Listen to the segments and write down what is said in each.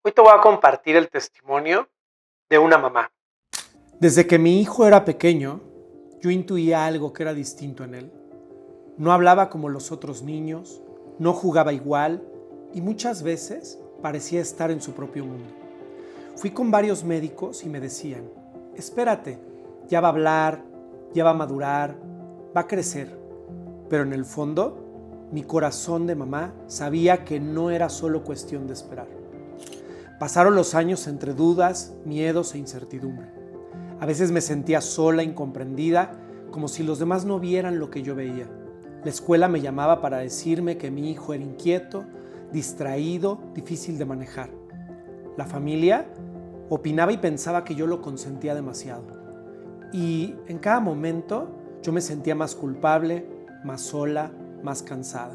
Hoy te voy a compartir el testimonio de una mamá. Desde que mi hijo era pequeño, yo intuía algo que era distinto en él. No hablaba como los otros niños, no jugaba igual y muchas veces parecía estar en su propio mundo. Fui con varios médicos y me decían, espérate, ya va a hablar, ya va a madurar, va a crecer. Pero en el fondo, mi corazón de mamá sabía que no era solo cuestión de esperar. Pasaron los años entre dudas, miedos e incertidumbre. A veces me sentía sola, incomprendida, como si los demás no vieran lo que yo veía. La escuela me llamaba para decirme que mi hijo era inquieto, distraído, difícil de manejar. La familia opinaba y pensaba que yo lo consentía demasiado. Y en cada momento yo me sentía más culpable, más sola, más cansada.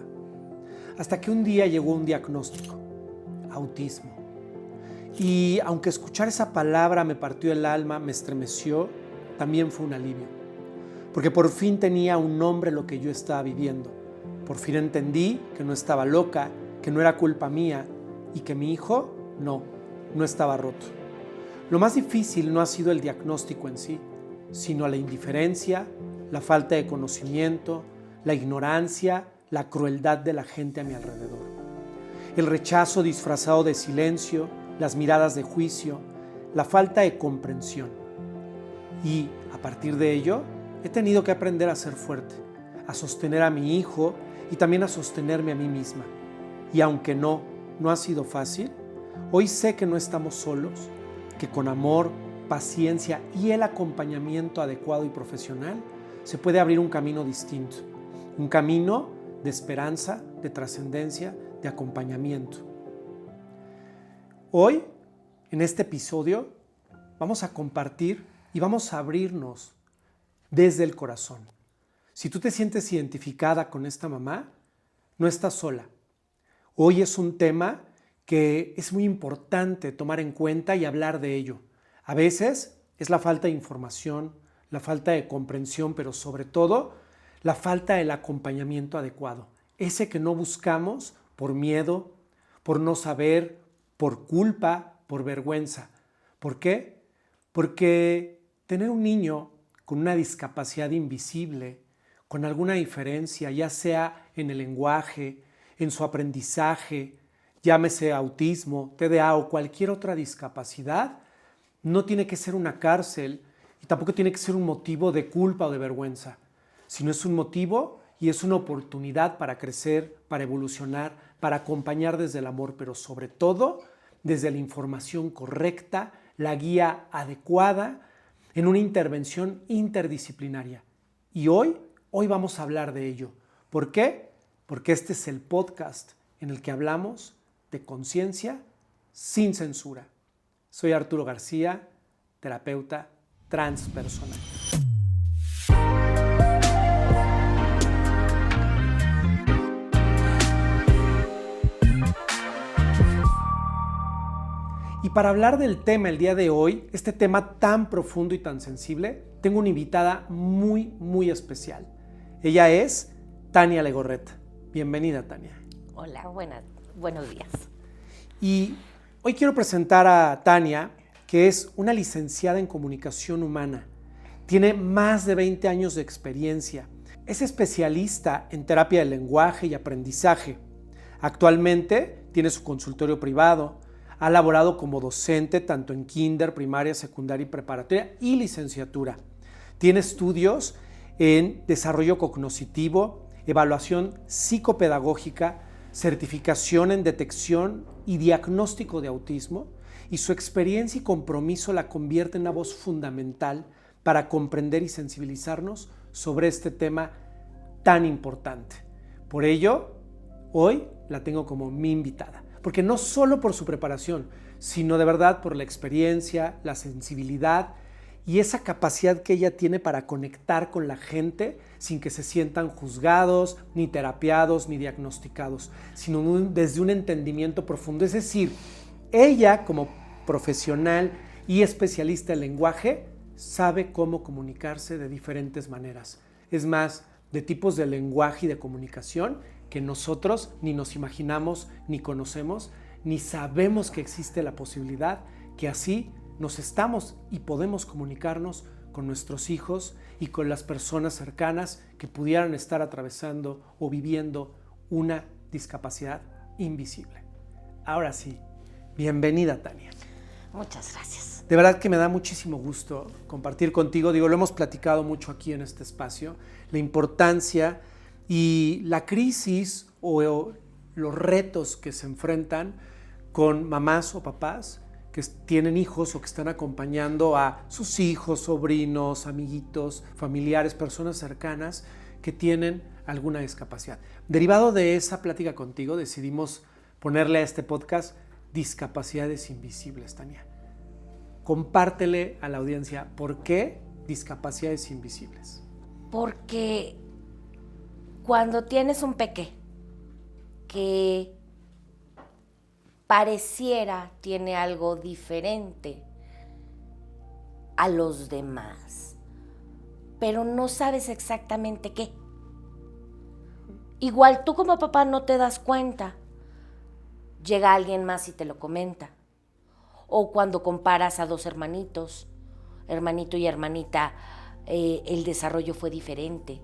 Hasta que un día llegó un diagnóstico: autismo. Y aunque escuchar esa palabra me partió el alma, me estremeció, también fue un alivio. Porque por fin tenía un nombre lo que yo estaba viviendo. Por fin entendí que no estaba loca, que no era culpa mía y que mi hijo no estaba roto. Lo más difícil no ha sido el diagnóstico en sí, sino la indiferencia, la falta de conocimiento, la ignorancia, la crueldad de la gente a mi alrededor. El rechazo disfrazado de silencio, las miradas de juicio, la falta de comprensión. Y a partir de ello, he tenido que aprender a ser fuerte, a sostener a mi hijo y también a sostenerme a mí misma. Y aunque no ha sido fácil, hoy sé que no estamos solos, que con amor, paciencia y el acompañamiento adecuado y profesional se puede abrir un camino distinto, un camino de esperanza, de trascendencia, de acompañamiento. Hoy, en este episodio, vamos a compartir y vamos a abrirnos desde el corazón. Si tú te sientes identificada con esta mamá, no estás sola. Hoy es un tema que es muy importante tomar en cuenta y hablar de ello. A veces es la falta de información, la falta de comprensión, pero sobre todo la falta del acompañamiento adecuado. Ese que no buscamos por miedo, por no saber, por culpa, por vergüenza. ¿Por qué? Porque tener un niño con una discapacidad invisible, con alguna diferencia, ya sea en el lenguaje, en su aprendizaje, llámese autismo, TDA o cualquier otra discapacidad, no tiene que ser una cárcel y tampoco tiene que ser un motivo de culpa o de vergüenza, sino es un motivo y es una oportunidad para crecer, para evolucionar, para acompañar desde el amor, pero sobre todo desde la información correcta, la guía adecuada, en una intervención interdisciplinaria. Y hoy vamos a hablar de ello. ¿Por qué? Porque este es el podcast en el que hablamos de conciencia sin censura. Soy Arturo García, terapeuta transpersonal. Y para hablar del tema el día de hoy, este tema tan profundo y tan sensible, tengo una invitada muy especial. Ella es Tania Legorreta. Bienvenida, Tania. Hola, buenos días. Y hoy quiero presentar a Tania, que es una licenciada en comunicación humana. Tiene más de 20 años de experiencia. Es especialista en terapia del lenguaje y aprendizaje. Actualmente tiene su consultorio privado. Ha laborado como docente tanto en kinder, primaria, secundaria y preparatoria y licenciatura. Tiene estudios en desarrollo cognitivo, evaluación psicopedagógica, certificación en detección y diagnóstico de autismo, y su experiencia y compromiso la convierte en una voz fundamental para comprender y sensibilizarnos sobre este tema tan importante. Por ello, hoy la tengo como mi invitada. Porque no solo por su preparación, sino de verdad por la experiencia, la sensibilidad y esa capacidad que ella tiene para conectar con la gente sin que se sientan juzgados, ni terapiados, ni diagnosticados, sino desde un entendimiento profundo. Es decir, ella como profesional y especialista en lenguaje sabe cómo comunicarse de diferentes maneras. Es más, de tipos de lenguaje y de comunicación que nosotros ni nos imaginamos, ni conocemos, ni sabemos que existe la posibilidad que así nos estamos y podemos comunicarnos con nuestros hijos y con las personas cercanas que pudieran estar atravesando o viviendo una discapacidad invisible. Ahora sí, bienvenida, Tania. Muchas gracias. De verdad que me da muchísimo gusto compartir contigo. Lo hemos platicado mucho aquí en este espacio, la importancia y la crisis o los retos que se enfrentan con mamás o papás que tienen hijos o que están acompañando a sus hijos, sobrinos, amiguitos, familiares, personas cercanas que tienen alguna discapacidad. Derivado de esa plática contigo, decidimos ponerle a este podcast Discapacidades Invisibles, Tania. Compártele a la audiencia por qué discapacidades invisibles. Porque cuando tienes un peque que pareciera tiene algo diferente a los demás, pero no sabes exactamente qué. Igual tú como papá no te das cuenta. Llega alguien más y te lo comenta. O cuando comparas a dos hermanitos, hermanito y hermanita, el desarrollo fue diferente.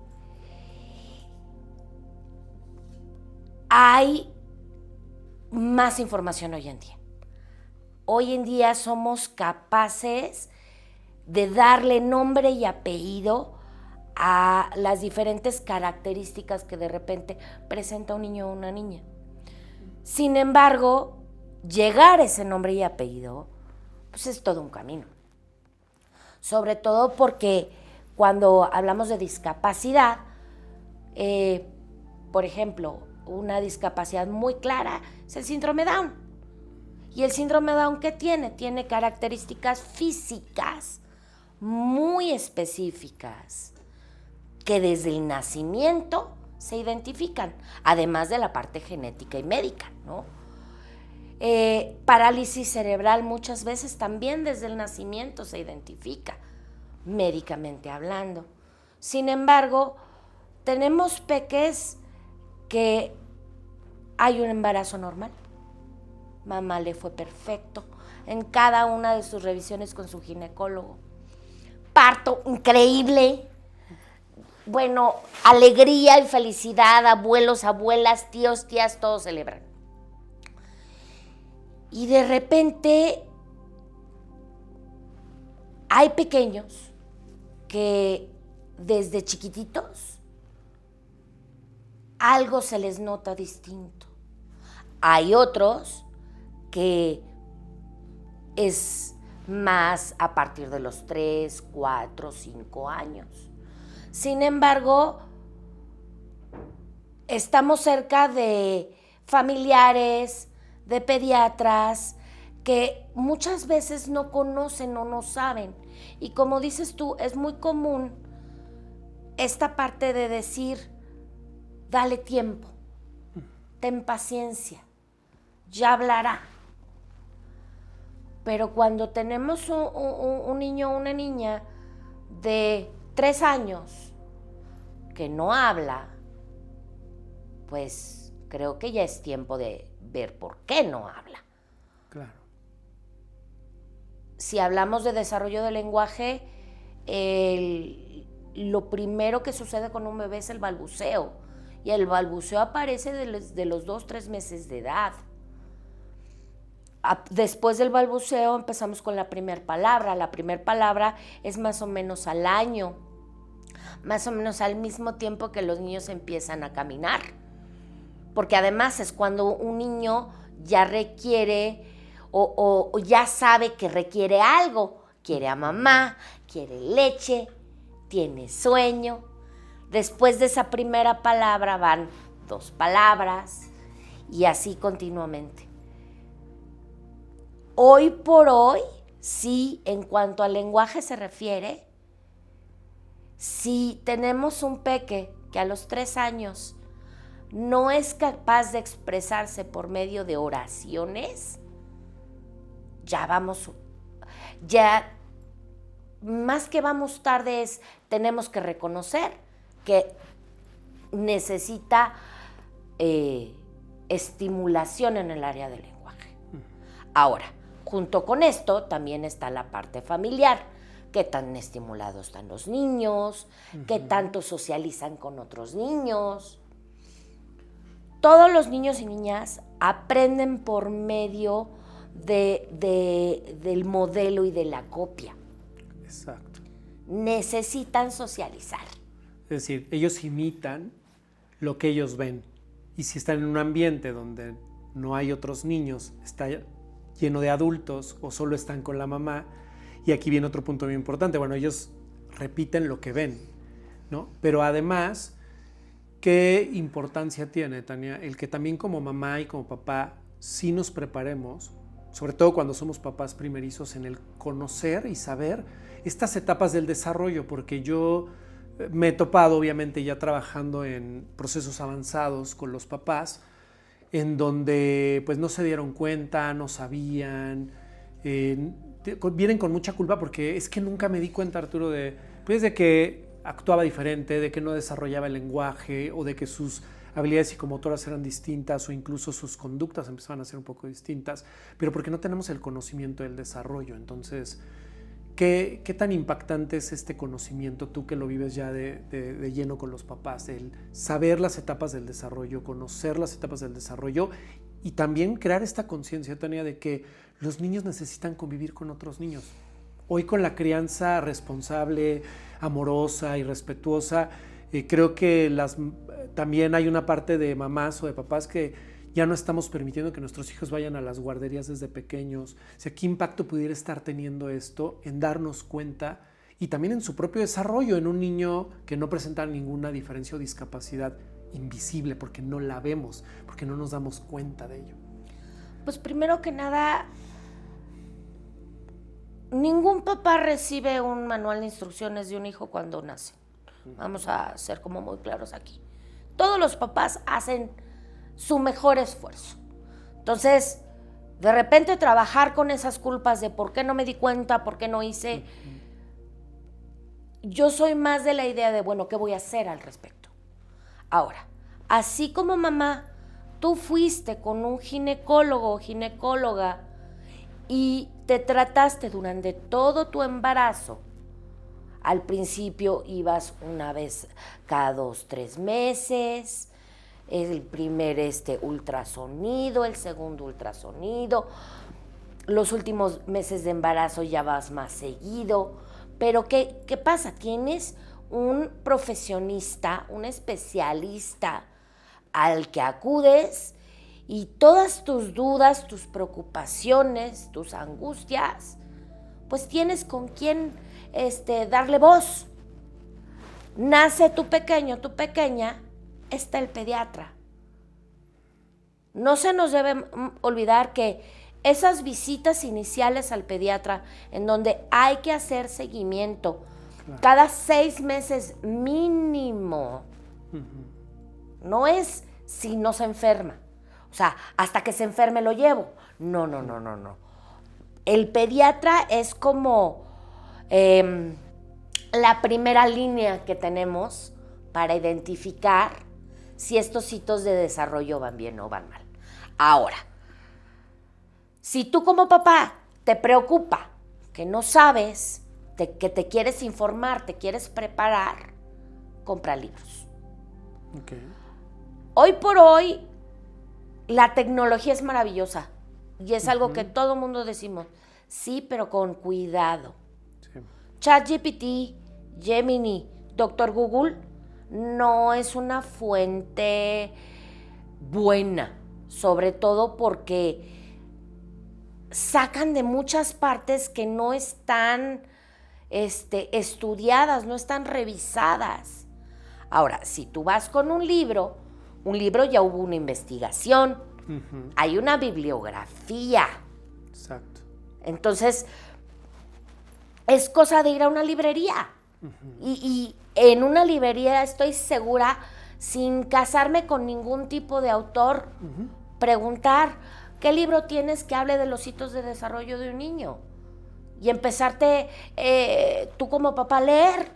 Hay más información hoy en día. Hoy en día somos capaces de darle nombre y apellido a las diferentes características que de repente presenta un niño o una niña. Sin embargo, llegar a ese nombre y apellido, pues es todo un camino. Sobre todo porque cuando hablamos de discapacidad, por ejemplo, una discapacidad muy clara es el síndrome Down. ¿Y el síndrome Down qué tiene? Tiene características físicas muy específicas que desde el nacimiento se identifican, además de la parte genética y médica, ¿no? Parálisis cerebral muchas veces también desde el nacimiento se identifica, médicamente hablando. Sin embargo, tenemos peques que hay un embarazo normal, mamá le fue perfecto en cada una de sus revisiones con su ginecólogo, parto increíble, bueno, alegría y felicidad, abuelos, abuelas, tíos, tías, todos celebran. Y de repente hay pequeños que desde chiquititos algo se les nota distinto. Hay otros que es más a partir de los 3, 4, 5 años. Sin embargo, estamos cerca de familiares, de pediatras, que muchas veces no conocen o no saben. Y como dices tú, es muy común esta parte de decir, dale tiempo, ten paciencia, ya hablará. Pero cuando tenemos un niño o una niña de 3 años que no habla, pues creo que ya es tiempo de ver por qué no habla. Claro. Si hablamos de desarrollo del lenguaje, lo primero que sucede con un bebé es el balbuceo. Y el balbuceo aparece de los 2, 3 meses de edad. Después del balbuceo empezamos con la primera palabra. La primera palabra es más o menos al año, más o menos al mismo tiempo que los niños empiezan a caminar. Porque además es cuando un niño ya requiere o ya sabe que requiere algo. Quiere a mamá, quiere leche, tiene sueño. Después de esa primera palabra van 2 palabras y así continuamente. Hoy por hoy, sí, en cuanto al lenguaje se refiere, si tenemos un peque que a los 3 años no es capaz de expresarse por medio de oraciones, ya más que vamos tarde tenemos que reconocer que necesita estimulación en el área del lenguaje. Ahora, junto con esto también está la parte familiar. Qué tan estimulados están los niños, qué tanto socializan con otros niños. Todos los niños y niñas aprenden por medio del modelo y de la copia. Exacto. Necesitan socializar. Es decir, ellos imitan lo que ellos ven. Y si están en un ambiente donde no hay otros niños, está lleno de adultos o solo están con la mamá, y aquí viene otro punto muy importante, bueno, ellos repiten lo que ven, ¿no? Pero además, ¿qué importancia tiene, Tania, el que también como mamá y como papá sí nos preparemos, sobre todo cuando somos papás primerizos, en el conocer y saber estas etapas del desarrollo? Porque yo me he topado, obviamente, ya trabajando en procesos avanzados con los papás, en donde pues no se dieron cuenta, no sabían, vienen con mucha culpa porque es que nunca me di cuenta, Arturo, pues de que actuaba diferente, de que no desarrollaba el lenguaje o de que sus habilidades psicomotoras eran distintas o incluso sus conductas empezaban a ser un poco distintas, pero porque no tenemos el conocimiento del desarrollo. Entonces, ¿qué tan impactante es este conocimiento, tú que lo vives ya de lleno con los papás, el saber las etapas del desarrollo, conocer las etapas del desarrollo y también crear esta conciencia, Tania, de que los niños necesitan convivir con otros niños? Hoy, con la crianza responsable, amorosa y respetuosa, creo que también hay una parte de mamás o de papás que ya no estamos permitiendo que nuestros hijos vayan a las guarderías desde pequeños. O sea, ¿qué impacto pudiera estar teniendo esto en darnos cuenta y también en su propio desarrollo en un niño que no presenta ninguna diferencia o discapacidad invisible porque no la vemos, porque no nos damos cuenta de ello? Pues primero que nada, ningún papá recibe un manual de instrucciones de un hijo cuando nace. Vamos a ser como muy claros aquí. Todos los papás hacen su mejor esfuerzo. Entonces, de repente trabajar con esas culpas de por qué no me di cuenta, por qué no hice. Yo soy más de la idea de, bueno, ¿qué voy a hacer al respecto? Ahora, así como mamá, tú fuiste con un ginecólogo o ginecóloga y te trataste durante todo tu embarazo. Al principio ibas una vez cada 2, 3 meses, el primer ultrasonido, el segundo ultrasonido, los últimos meses de embarazo ya vas más seguido, pero ¿qué pasa? Tienes un profesionista, un especialista al que acudes y todas tus dudas, tus preocupaciones, tus angustias, pues tienes con quién darle voz. Nace tu pequeño, tu pequeña, está el pediatra. No se nos debe olvidar que esas visitas iniciales al pediatra, en donde hay que hacer seguimiento, claro, cada 6 meses mínimo, no es si no se enferma, o sea, hasta que se enferme lo llevo. No. El pediatra es como la primera línea que tenemos para identificar si estos hitos de desarrollo van bien o van mal. Ahora, si tú como papá te preocupa que no sabes, que te quieres informar, te quieres preparar, compra libros. Okay. Hoy por hoy, la tecnología es maravillosa y es algo que todo mundo decimos, sí, pero con cuidado. Sí. ChatGPT, Gemini, Dr. Google no es una fuente buena, sobre todo porque sacan de muchas partes que no están estudiadas, no están revisadas. Ahora, si tú vas con un libro ya hubo una investigación, hay una bibliografía. Exacto. Entonces, es cosa de ir a una librería. Y en una librería estoy segura, sin casarme con ningún tipo de autor, preguntar qué libro tienes que hable de los hitos de desarrollo de un niño y empezarte tú como papá a leer,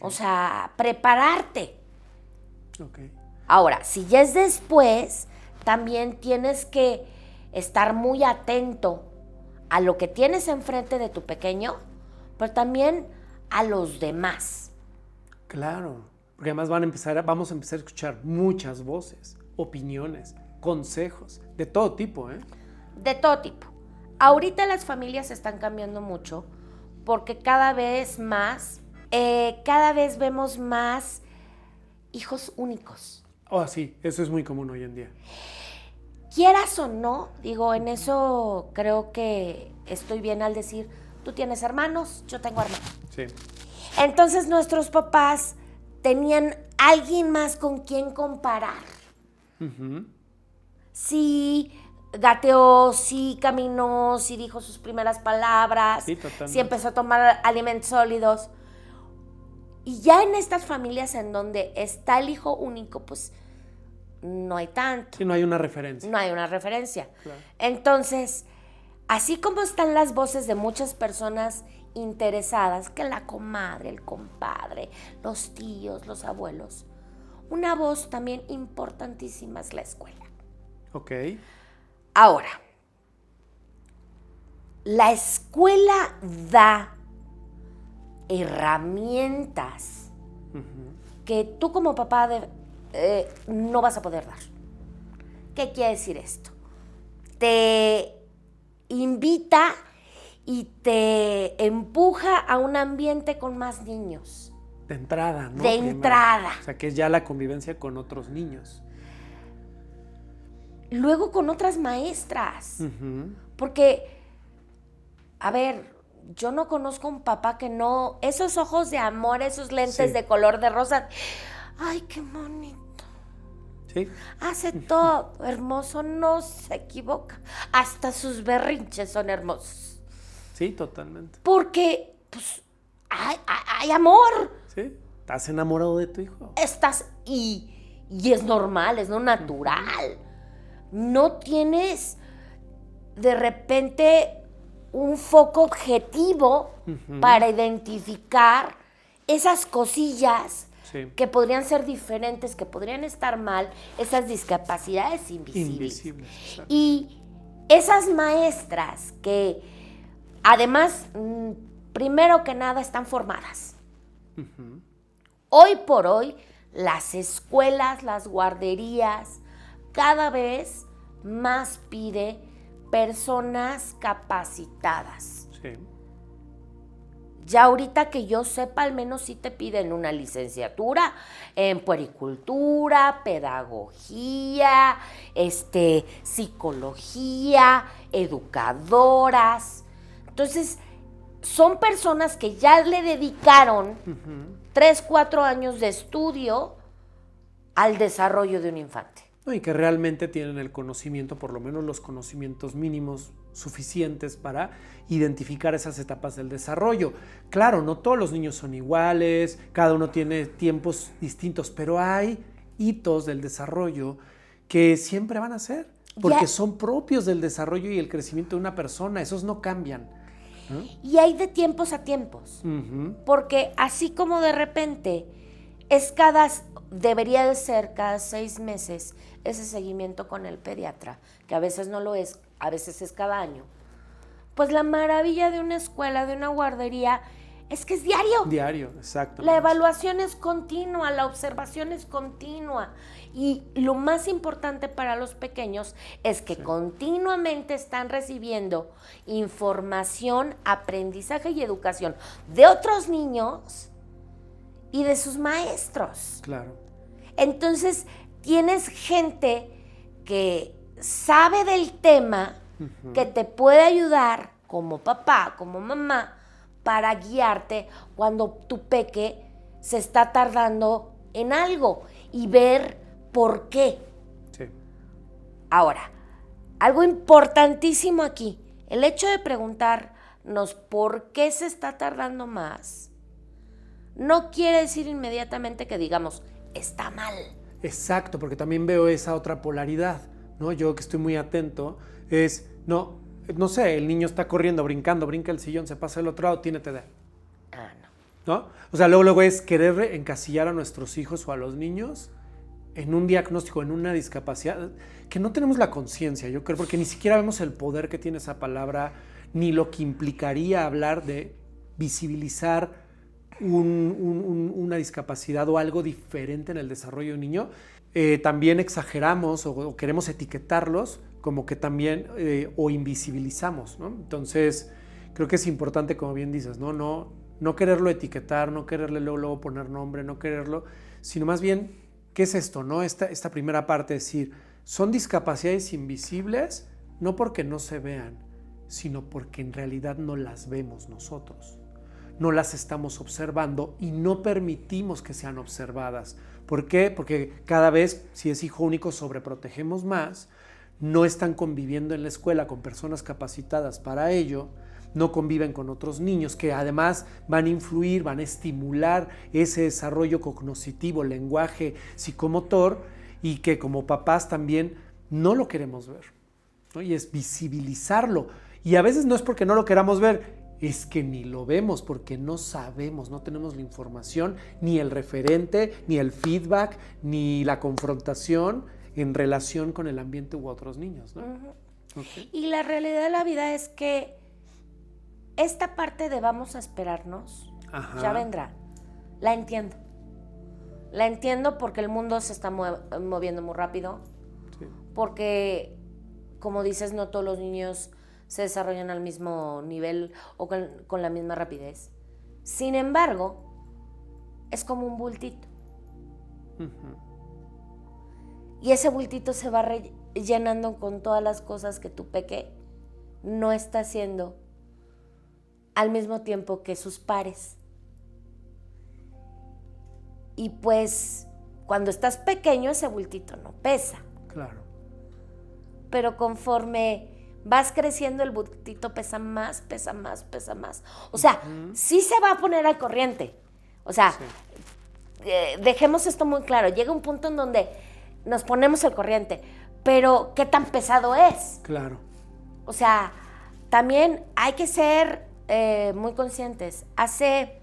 o sea, prepararte. Ahora, si ya es después, también tienes que estar muy atento a lo que tienes enfrente de tu pequeño, pero también a los demás. Claro, porque además vamos a empezar a escuchar muchas voces, opiniones, consejos, de todo tipo, ¿eh? De todo tipo. Ahorita las familias están cambiando mucho porque cada vez vemos más hijos únicos. Oh, sí, eso es muy común hoy en día. Quieras o no, digo, en eso creo que estoy bien al decir, tú tienes hermanos, yo tengo hermanos. Sí. Entonces nuestros papás tenían alguien más con quien comparar. Uh-huh. Sí gateó, sí caminó, sí dijo sus primeras palabras, Sí, totalmente. sí empezó a tomar alimentos sólidos. Y ya en estas familias en donde está el hijo único, pues no hay tanto. Sí, no hay una referencia. No hay una referencia. Claro. Entonces, así como están las voces de muchas personas interesadas, que la comadre, el compadre, los tíos, los abuelos, una voz también importantísima es la escuela. Ok. Ahora, la escuela da herramientas que tú como papá no vas a poder dar. ¿Qué quiere decir esto? Te invita y te empuja a un ambiente con más niños. De entrada, ¿no? De Primero. entrada. O sea, que es ya la convivencia con otros niños. Luego con otras maestras. Uh-huh. Porque, a ver, yo no conozco un papá que no... Esos ojos de amor, esos lentes de color de rosa. ¡Ay, qué bonito! Sí. Hace todo hermoso, no se equivoca. Hasta sus berrinches son hermosos. Sí, totalmente. Porque, pues, hay amor. Sí. ¿Estás enamorado de tu hijo? Estás... Y es normal, es no natural. No tienes de repente un foco objetivo para identificar esas cosillas que podrían ser diferentes, que podrían estar mal, esas discapacidades invisibles. Y esas maestras que además, primero que nada, están formadas. Uh-huh. Hoy por hoy, las escuelas, las guarderías, cada vez más pide personas capacitadas. Sí. Ya ahorita que yo sepa, al menos sí te piden una licenciatura en puericultura, pedagogía, psicología, educadoras. Entonces, son personas que ya le dedicaron 3, 4 años de estudio al desarrollo de un infante. No, y que realmente tienen el conocimiento, por lo menos los conocimientos mínimos suficientes para identificar esas etapas del desarrollo. Claro, no todos los niños son iguales, cada uno tiene tiempos distintos, pero hay hitos del desarrollo que siempre van a ser, porque son propios del desarrollo y el crecimiento de una persona, esos no cambian. Y hay de tiempos a tiempos, porque así como de repente debería de ser cada 6 meses ese seguimiento con el pediatra, que a veces no lo es, a veces es cada año. Pues la maravilla de una escuela, de una guardería, es que es diario. Diario, exacto. La evaluación es continua, la observación es continua. Y lo más importante para los pequeños es que continuamente están recibiendo información, aprendizaje y educación de otros niños y de sus maestros. Claro. Entonces, tienes gente que sabe del tema, que te puede ayudar como papá, como mamá, para guiarte cuando tu peque se está tardando en algo y ver por qué. Sí. Ahora, algo importantísimo aquí, el hecho de preguntarnos por qué se está tardando más, no quiere decir inmediatamente que digamos, está mal. Exacto, porque también veo esa otra polaridad, ¿no? Yo que estoy muy atento, no sé, el niño está corriendo, brincando, brinca el sillón, se pasa al otro lado, tiene TDA. No. ¿No? O sea, luego es querer encasillar a nuestros hijos o a los niños en un diagnóstico, en una discapacidad, que no tenemos la conciencia, yo creo, porque ni siquiera vemos el poder que tiene esa palabra, ni lo que implicaría hablar de visibilizar una discapacidad o algo diferente en el desarrollo de un niño. También exageramos o queremos etiquetarlos como que también o invisibilizamos, ¿no? Entonces, creo que es importante, como bien dices, no quererlo etiquetar, no quererle luego poner nombre, no quererlo, sino más bien, ¿qué es esto, no? Esta primera parte, es decir, son discapacidades invisibles, no porque no se vean, sino porque en realidad no las vemos nosotros. No las estamos observando y no permitimos que sean observadas. ¿Por qué? Porque cada vez, si es hijo único, sobreprotegemos más, no están conviviendo en la escuela con personas capacitadas para ello, no conviven con otros niños que además van a influir, van a estimular ese desarrollo cognitivo, lenguaje, psicomotor, y que como papás también no lo queremos ver, ¿no? Y es visibilizarlo. Y a veces no es porque no lo queramos ver, es que ni lo vemos porque no sabemos, no tenemos la información, ni el referente, ni el feedback, ni la confrontación en relación con el ambiente u otros niños, ¿no? Uh-huh. Okay. Y la realidad de la vida es que esta parte de vamos a esperarnos, Ajá. ya vendrá. La entiendo. La entiendo porque el mundo se está moviendo muy rápido. Sí. Porque, como dices, no todos los niños se desarrollan al mismo nivel o con la misma rapidez. Sin embargo, es como un bultito. Uh-huh. Y ese bultito se va llenando con todas las cosas que tu peque no está haciendo al mismo tiempo que sus pares. Y pues, cuando estás pequeño, ese bultito no pesa. Claro. Pero conforme vas creciendo, el bultito pesa más, pesa más, pesa más. O sea, sí se va a poner al corriente. O sea, sí. Dejemos esto muy claro. Llega un punto en donde nos ponemos al corriente. Pero, ¿qué tan pesado es? Claro. O sea, también hay que ser muy conscientes. Hace,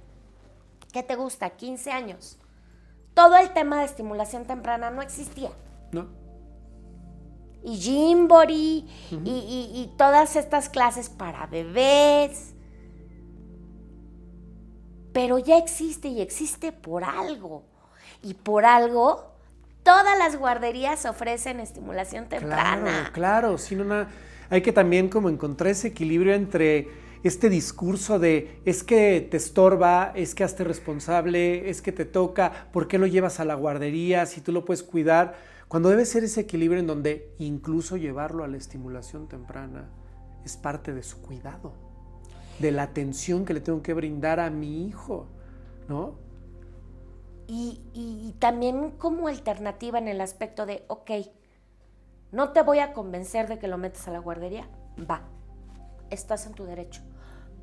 ¿qué te gusta? 15 años. Todo el tema de estimulación temprana no existía. No. Y Gymboree, uh-huh. y todas estas clases para bebés. Pero ya existe y existe por algo. Y por algo, todas las guarderías ofrecen estimulación temprana. Claro. Sí, hay que también como encontrar ese equilibrio entre este discurso de es que te estorba, es que hazte responsable, es que te toca, ¿por qué lo llevas a la guardería si tú lo puedes cuidar? Cuando debe ser ese equilibrio en donde incluso llevarlo a la estimulación temprana es parte de su cuidado, de la atención que le tengo que brindar a mi hijo, ¿no? Y también como alternativa en el aspecto de, ok, no te voy a convencer de que lo metas a la guardería, va, estás en tu derecho.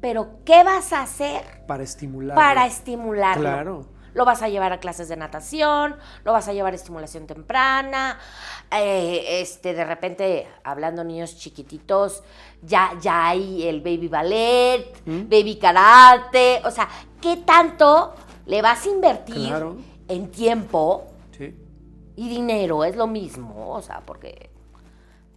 Pero, ¿qué vas a hacer? Para estimularlo. Para estimularlo. Claro. Lo vas a llevar a clases de natación, lo vas a llevar a estimulación temprana, de repente, hablando niños chiquititos, ya hay el baby ballet, baby karate, o sea, ¿qué tanto le vas a invertir en tiempo y dinero? Es lo mismo, o sea,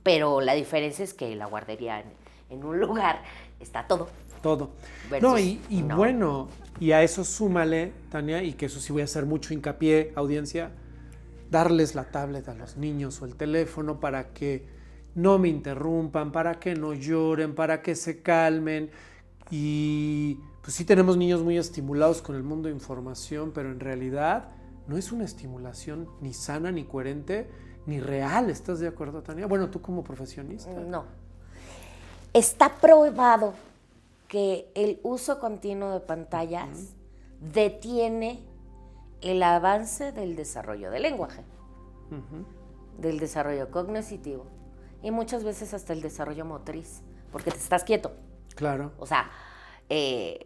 pero la diferencia es que la guardería en un lugar está todo. Todo. Versus, no. Bueno, y a eso súmale, Tania, y que eso sí voy a hacer mucho hincapié, audiencia, darles la tablet a los niños o el teléfono para que no me interrumpan, para que no lloren, para que se calmen. Y pues sí tenemos niños muy estimulados con el mundo de información, pero en realidad no es una estimulación ni sana, ni coherente, ni real. ¿Estás de acuerdo, Tania? Bueno, tú como profesionista. No. Está probado que el uso continuo de pantallas detiene el avance del desarrollo del lenguaje, del desarrollo cognitivo y muchas veces hasta el desarrollo motriz, porque te estás quieto. Claro. O sea,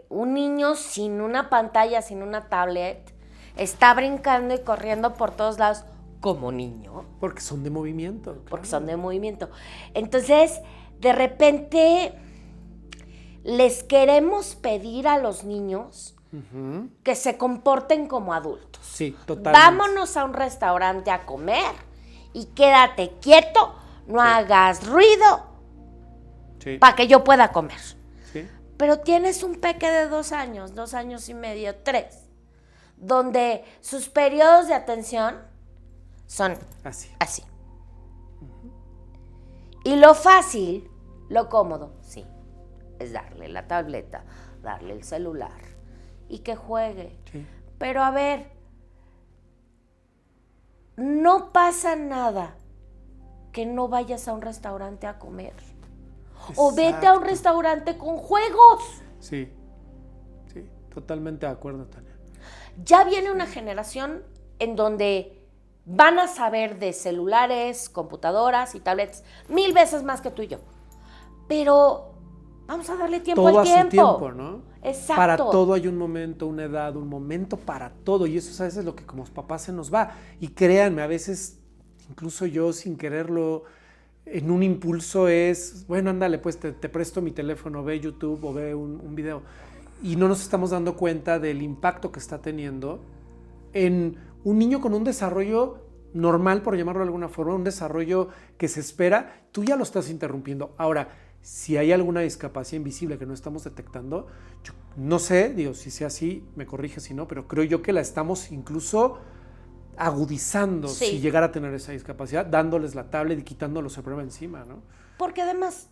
un niño sin una pantalla, sin una tablet, está brincando y corriendo por todos lados como niño. Porque son de movimiento. Claro. Porque son de movimiento. Entonces, de repente les queremos pedir a los niños que se comporten como adultos. Sí, totalmente. Vámonos a un restaurante a comer y quédate quieto, no hagas ruido para que yo pueda comer. Sí. Pero tienes un peque de 2 años y medio, 3, donde sus periodos de atención son así. Y lo fácil, lo cómodo, sí, es darle la tableta, darle el celular y que juegue. Sí. Pero a ver, no pasa nada que no vayas a un restaurante a comer. Exacto. O vete a un restaurante con juegos. Sí, totalmente de acuerdo, Tania. Ya viene una generación en donde van a saber de celulares, computadoras y tablets 1000 veces más que tú y yo. Pero vamos a darle tiempo todo al tiempo. Todo a su tiempo, ¿no? Exacto. Para todo hay un momento, una edad, un momento para todo. Y eso es a veces lo que como papás se nos va. Y créanme, a veces, incluso yo sin quererlo, en un impulso es, bueno, ándale, pues te presto mi teléfono, ve YouTube o ve un video. Y no nos estamos dando cuenta del impacto que está teniendo en un niño con un desarrollo normal, por llamarlo de alguna forma, un desarrollo que se espera, tú ya lo estás interrumpiendo. Ahora, si hay alguna discapacidad invisible que no estamos detectando, yo no sé, digo, si sea así, me corrige si no, pero creo yo que la estamos incluso agudizando si llegara a tener esa discapacidad, dándoles la tablet y quitándolos el problema encima, ¿no? Porque además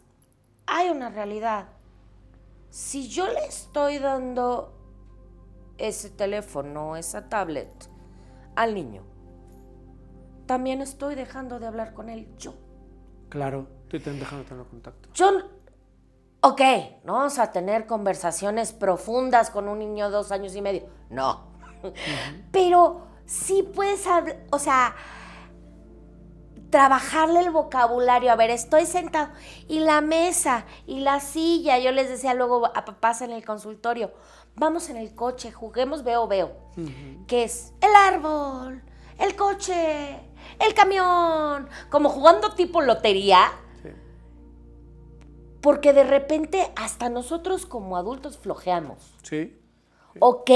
hay una realidad. Si yo le estoy dando ese teléfono, esa tablet al niño, también estoy dejando de hablar con él yo. Claro, estoy dejando de tener contacto. Ok, no vamos a tener conversaciones profundas con un niño de 2 años y medio. No. Pero sí puedes, o sea, trabajarle el vocabulario. A ver, estoy sentado y la mesa y la silla. Yo les decía luego a papás en el consultorio, vamos en el coche, juguemos veo. Que es el árbol, el coche, el camión, como jugando tipo lotería. Sí. Porque de repente hasta nosotros como adultos flojeamos. Sí. Ok,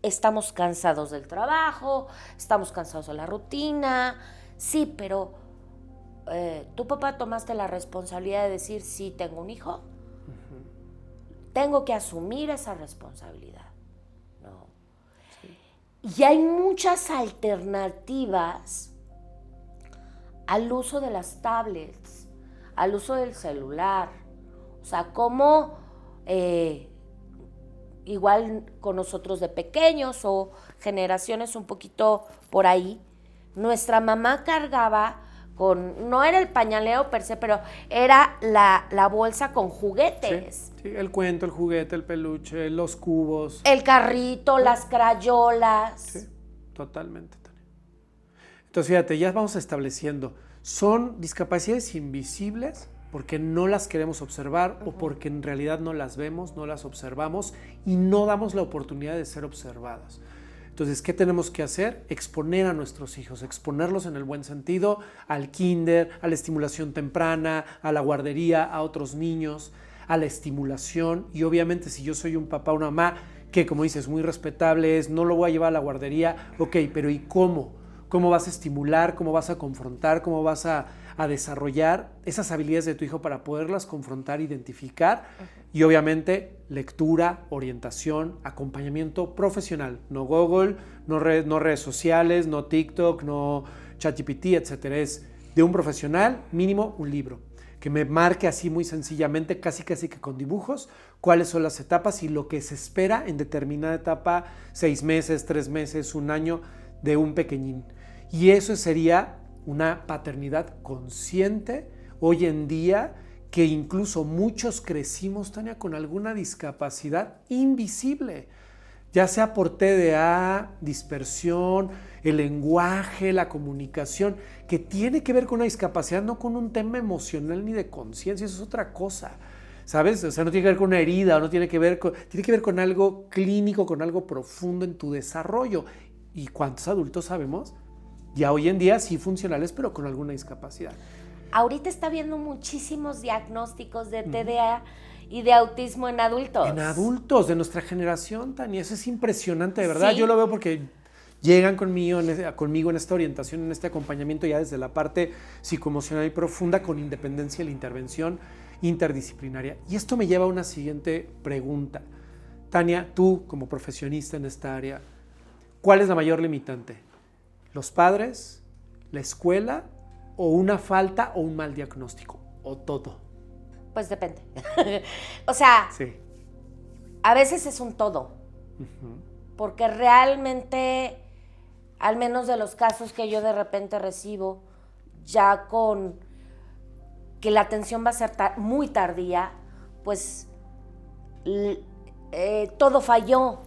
estamos cansados del trabajo, estamos cansados de la rutina, sí, pero ¿tu papá tomaste la responsabilidad de decir sí, tengo un hijo? Tengo que asumir esa responsabilidad. No. Sí. Y hay muchas alternativas al uso de las tablets, al uso del celular. O sea, como igual con nosotros de pequeños o generaciones un poquito por ahí, nuestra mamá cargaba no era el pañaleo per se, pero era la bolsa con juguetes. Sí, el cuento, el juguete, el peluche, los cubos. El carrito, las crayolas. Sí, totalmente, Tania. Entonces, fíjate, ya vamos estableciendo, son discapacidades invisibles porque no las queremos observar o porque en realidad no las vemos, no las observamos y no damos la oportunidad de ser observadas. Entonces, ¿qué tenemos que hacer? Exponer a nuestros hijos, exponerlos en el buen sentido al kinder, a la estimulación temprana, a la guardería, a otros niños, a la estimulación. Y obviamente si yo soy un papá o una mamá que, como dices, muy respetable es, no lo voy a llevar a la guardería, ok, pero ¿y cómo? ¿Cómo vas a estimular? ¿Cómo vas a confrontar? ¿Cómo vas a desarrollar esas habilidades de tu hijo para poderlas confrontar, identificar? Y obviamente lectura, orientación, acompañamiento profesional. No Google, no redes sociales, no TikTok, no ChatGPT, etcétera. Es de un profesional, mínimo un libro, que me marque así muy sencillamente, casi que con dibujos, cuáles son las etapas y lo que se espera en determinada etapa, 6 meses, 3 meses, 1 año, de un pequeñín. Y eso sería una paternidad consciente hoy en día, que incluso muchos crecimos, Tania, con alguna discapacidad invisible, ya sea por TDA, dispersión, el lenguaje, la comunicación, que tiene que ver con una discapacidad, no con un tema emocional ni de conciencia, eso es otra cosa, ¿sabes? O sea, no tiene que ver con una herida, no tiene que ver con algo clínico, con algo profundo en tu desarrollo. ¿Y cuántos adultos sabemos? Ya hoy en día sí funcionales, pero con alguna discapacidad. Ahorita está habiendo muchísimos diagnósticos de TDA y de autismo en adultos. En adultos de nuestra generación, Tania. Eso es impresionante, de verdad. Sí. Yo lo veo porque llegan conmigo en esta orientación, en este acompañamiento ya desde la parte psicoemocional y profunda, con independencia de la intervención interdisciplinaria. Y esto me lleva a una siguiente pregunta. Tania, tú como profesionista en esta área, ¿cuál es la mayor limitante? ¿Los padres, la escuela o una falta o un mal diagnóstico? ¿O todo? Pues depende. O sea, Sí. a veces es un todo. Porque realmente, al menos de los casos que yo de repente recibo, ya con que la atención va a ser muy tardía, pues todo falló.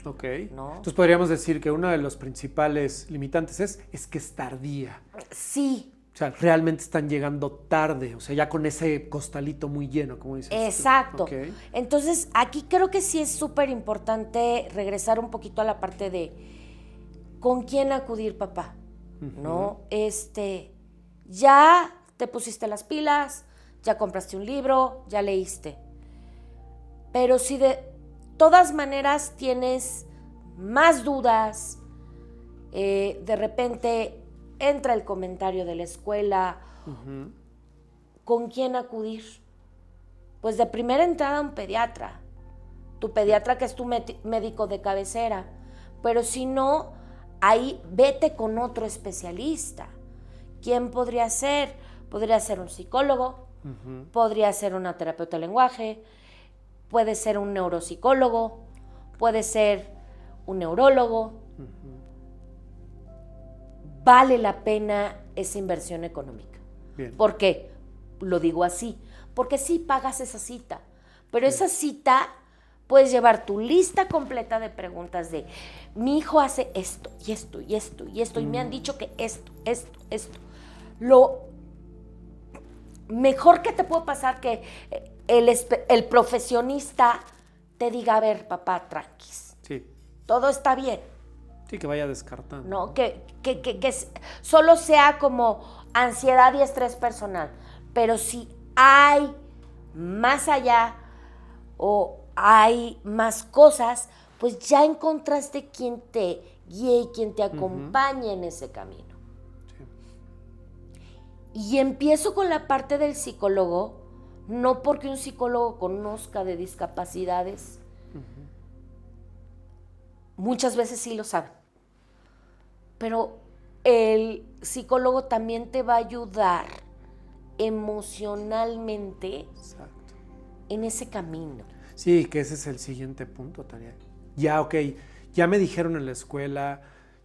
Ok. ¿No? Entonces podríamos decir que uno de los principales limitantes es que es tardía. Sí. O sea, realmente están llegando tarde, o sea, ya con ese costalito muy lleno, como dices. Exacto. Okay. Entonces, aquí creo que sí es súper importante regresar un poquito a la parte de con quién acudir, papá, ¿no? Ya te pusiste las pilas, ya compraste un libro, ya leíste. Pero si de todas maneras tienes más dudas, de repente entra el comentario de la escuela, ¿con quién acudir? Pues de primera entrada un pediatra, tu pediatra que es tu médico de cabecera, pero si no, ahí vete con otro especialista. ¿Quién podría ser? Podría ser un psicólogo, podría ser una terapeuta de lenguaje, puede ser un neuropsicólogo, puede ser un neurólogo. Vale la pena esa inversión económica. Bien. ¿Por qué? Lo digo así. Porque sí pagas esa cita, pero esa cita puedes llevar tu lista completa de preguntas de mi hijo hace esto, y esto, y esto, y esto, y me han dicho que esto. Lo mejor que te puede pasar que el profesionista te diga, a ver, papá, tranquis. Sí. Todo está bien. Sí, que vaya descartando. No, que solo sea como ansiedad y estrés personal. Pero si hay más allá o hay más cosas, pues ya encontraste quien te guíe y quien te acompañe en ese camino. Sí. Y empiezo con la parte del psicólogo, no porque un psicólogo conozca de discapacidades, muchas veces sí lo saben, pero el psicólogo también te va a ayudar emocionalmente. Exacto. En ese camino. Sí, que ese es el siguiente punto, Tania. Ya, ok, ya me dijeron en la escuela,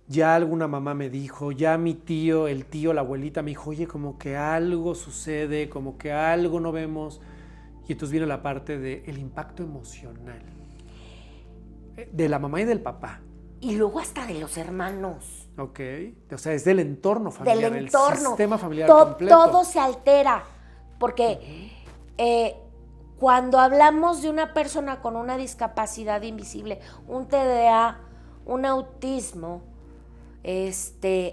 ya alguna mamá me dijo, ya mi tío, el tío, la abuelita me dijo, oye, como que algo sucede, como que algo no vemos. Y entonces viene la parte del impacto emocional de la mamá y del papá. Y luego hasta de los hermanos. Ok, o sea, es del entorno familiar, del entorno. El sistema familiar completo. Todo se altera, porque cuando hablamos de una persona con una discapacidad invisible, un TDA, un autismo,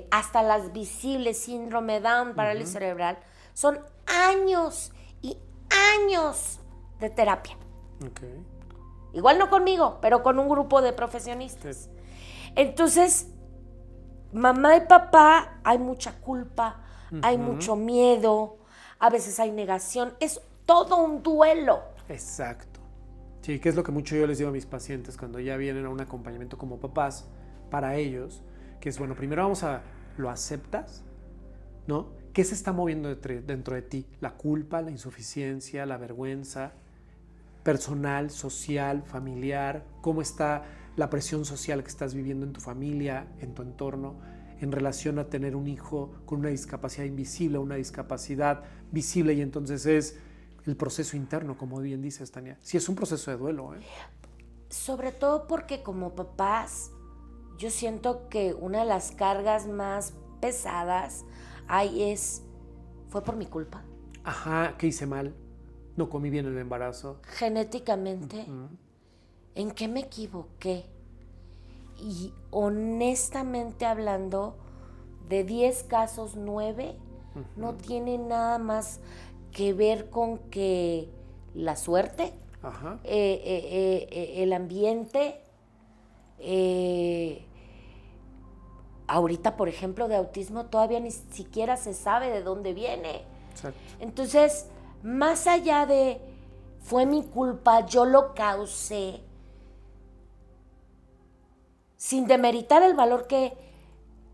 hasta las visibles, síndrome Down, parálisis cerebral, son años y años de terapia. Okay. Igual no conmigo, pero con un grupo de profesionistas. Sí. Entonces, mamá y papá, hay mucha culpa, hay mucho miedo, a veces hay negación, es todo un duelo. Exacto. Sí, que es lo que mucho yo les digo a mis pacientes cuando ya vienen a un acompañamiento como papás, para ellos, que es, bueno, primero lo aceptas, ¿no? ¿Qué se está moviendo dentro de ti? La culpa, la insuficiencia, la vergüenza, personal, social, familiar, cómo está la presión social que estás viviendo en tu familia, en tu entorno, en relación a tener un hijo con una discapacidad invisible, una discapacidad visible, y entonces es el proceso interno, como bien dices, Tania. Sí, es un proceso de duelo, ¿eh? Sobre todo porque como papás, yo siento que una de las cargas más pesadas fue por mi culpa. Ajá, ¿qué hice mal? No comí bien el embarazo. Genéticamente, ¿en qué me equivoqué? Y honestamente hablando, de 10 casos, 9 no tiene nada más que ver con que la suerte Ajá. El ambiente. Ahorita, por ejemplo, de autismo todavía ni siquiera se sabe de dónde viene. Exacto. Entonces, más allá de fue mi culpa, yo lo causé, sin demeritar el valor que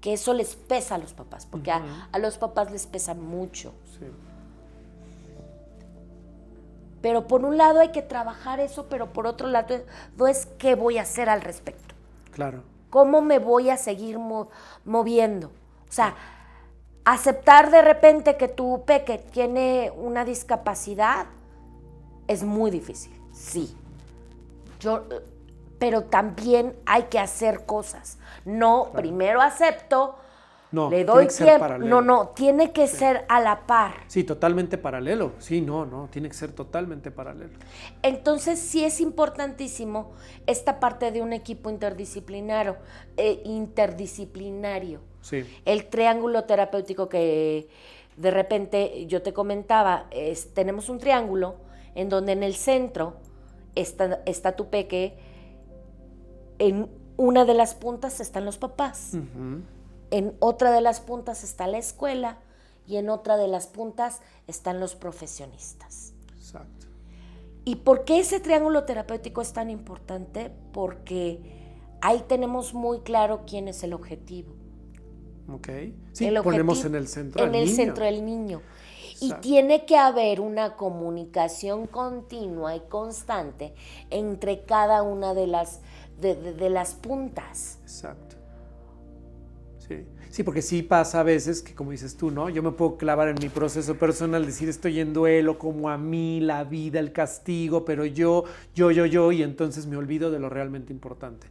eso les pesa a los papás, porque a los papás les pesa mucho. Sí. Pero por un lado hay que trabajar eso, pero por otro lado es qué voy a hacer al respecto. Claro. ¿Cómo me voy a seguir moviendo? O sea, aceptar de repente que tu peque tiene una discapacidad es muy difícil, sí. Pero también hay que hacer cosas. No, claro. Primero acepto, no, le doy tiempo. No, tiene que ser a la par. Sí, totalmente paralelo. Sí, no, tiene que ser totalmente paralelo. Entonces sí es importantísimo esta parte de un equipo interdisciplinario. Sí. El triángulo terapéutico que de repente yo te comentaba, tenemos un triángulo en donde en el centro está tu peque, en una de las puntas están los papás. Uh-huh. En otra de las puntas está la escuela y en otra de las puntas están los profesionistas. Exacto. ¿Y por qué ese triángulo terapéutico es tan importante? Porque ahí tenemos muy claro quién es el objetivo. Ok. Sí, ponemos en el centro al niño. En el centro del niño. Y tiene que haber una comunicación continua y constante entre cada una de las puntas. Exacto. Sí, porque sí pasa a veces que, como dices tú, ¿no? Yo me puedo clavar en mi proceso personal, decir estoy en duelo, como a mí, la vida, el castigo, pero yo, y entonces me olvido de lo realmente importante.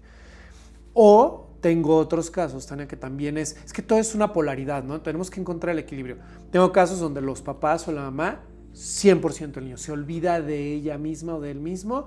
O tengo otros casos, Tania, que también es que todo es una polaridad, ¿no? Tenemos que encontrar el equilibrio. Tengo casos donde los papás o la mamá, 100% el niño, se olvida de ella misma o de él mismo,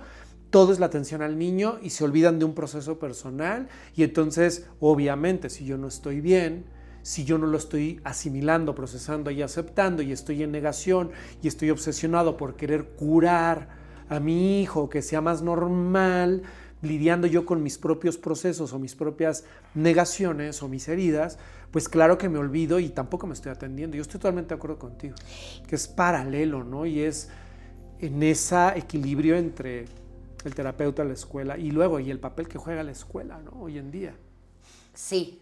todo es la atención al niño y se olvidan de un proceso personal y entonces, obviamente, si yo no estoy bien, si yo no lo estoy asimilando, procesando y aceptando y estoy en negación y estoy obsesionado por querer curar a mi hijo, que sea más normal, lidiando yo con mis propios procesos o mis propias negaciones o mis heridas, pues claro que me olvido y tampoco me estoy atendiendo. Yo estoy totalmente de acuerdo contigo, que es paralelo, ¿no? Y es en ese equilibrio entre el terapeuta, la escuela y el papel que juega la escuela, ¿no? Hoy en día. Sí.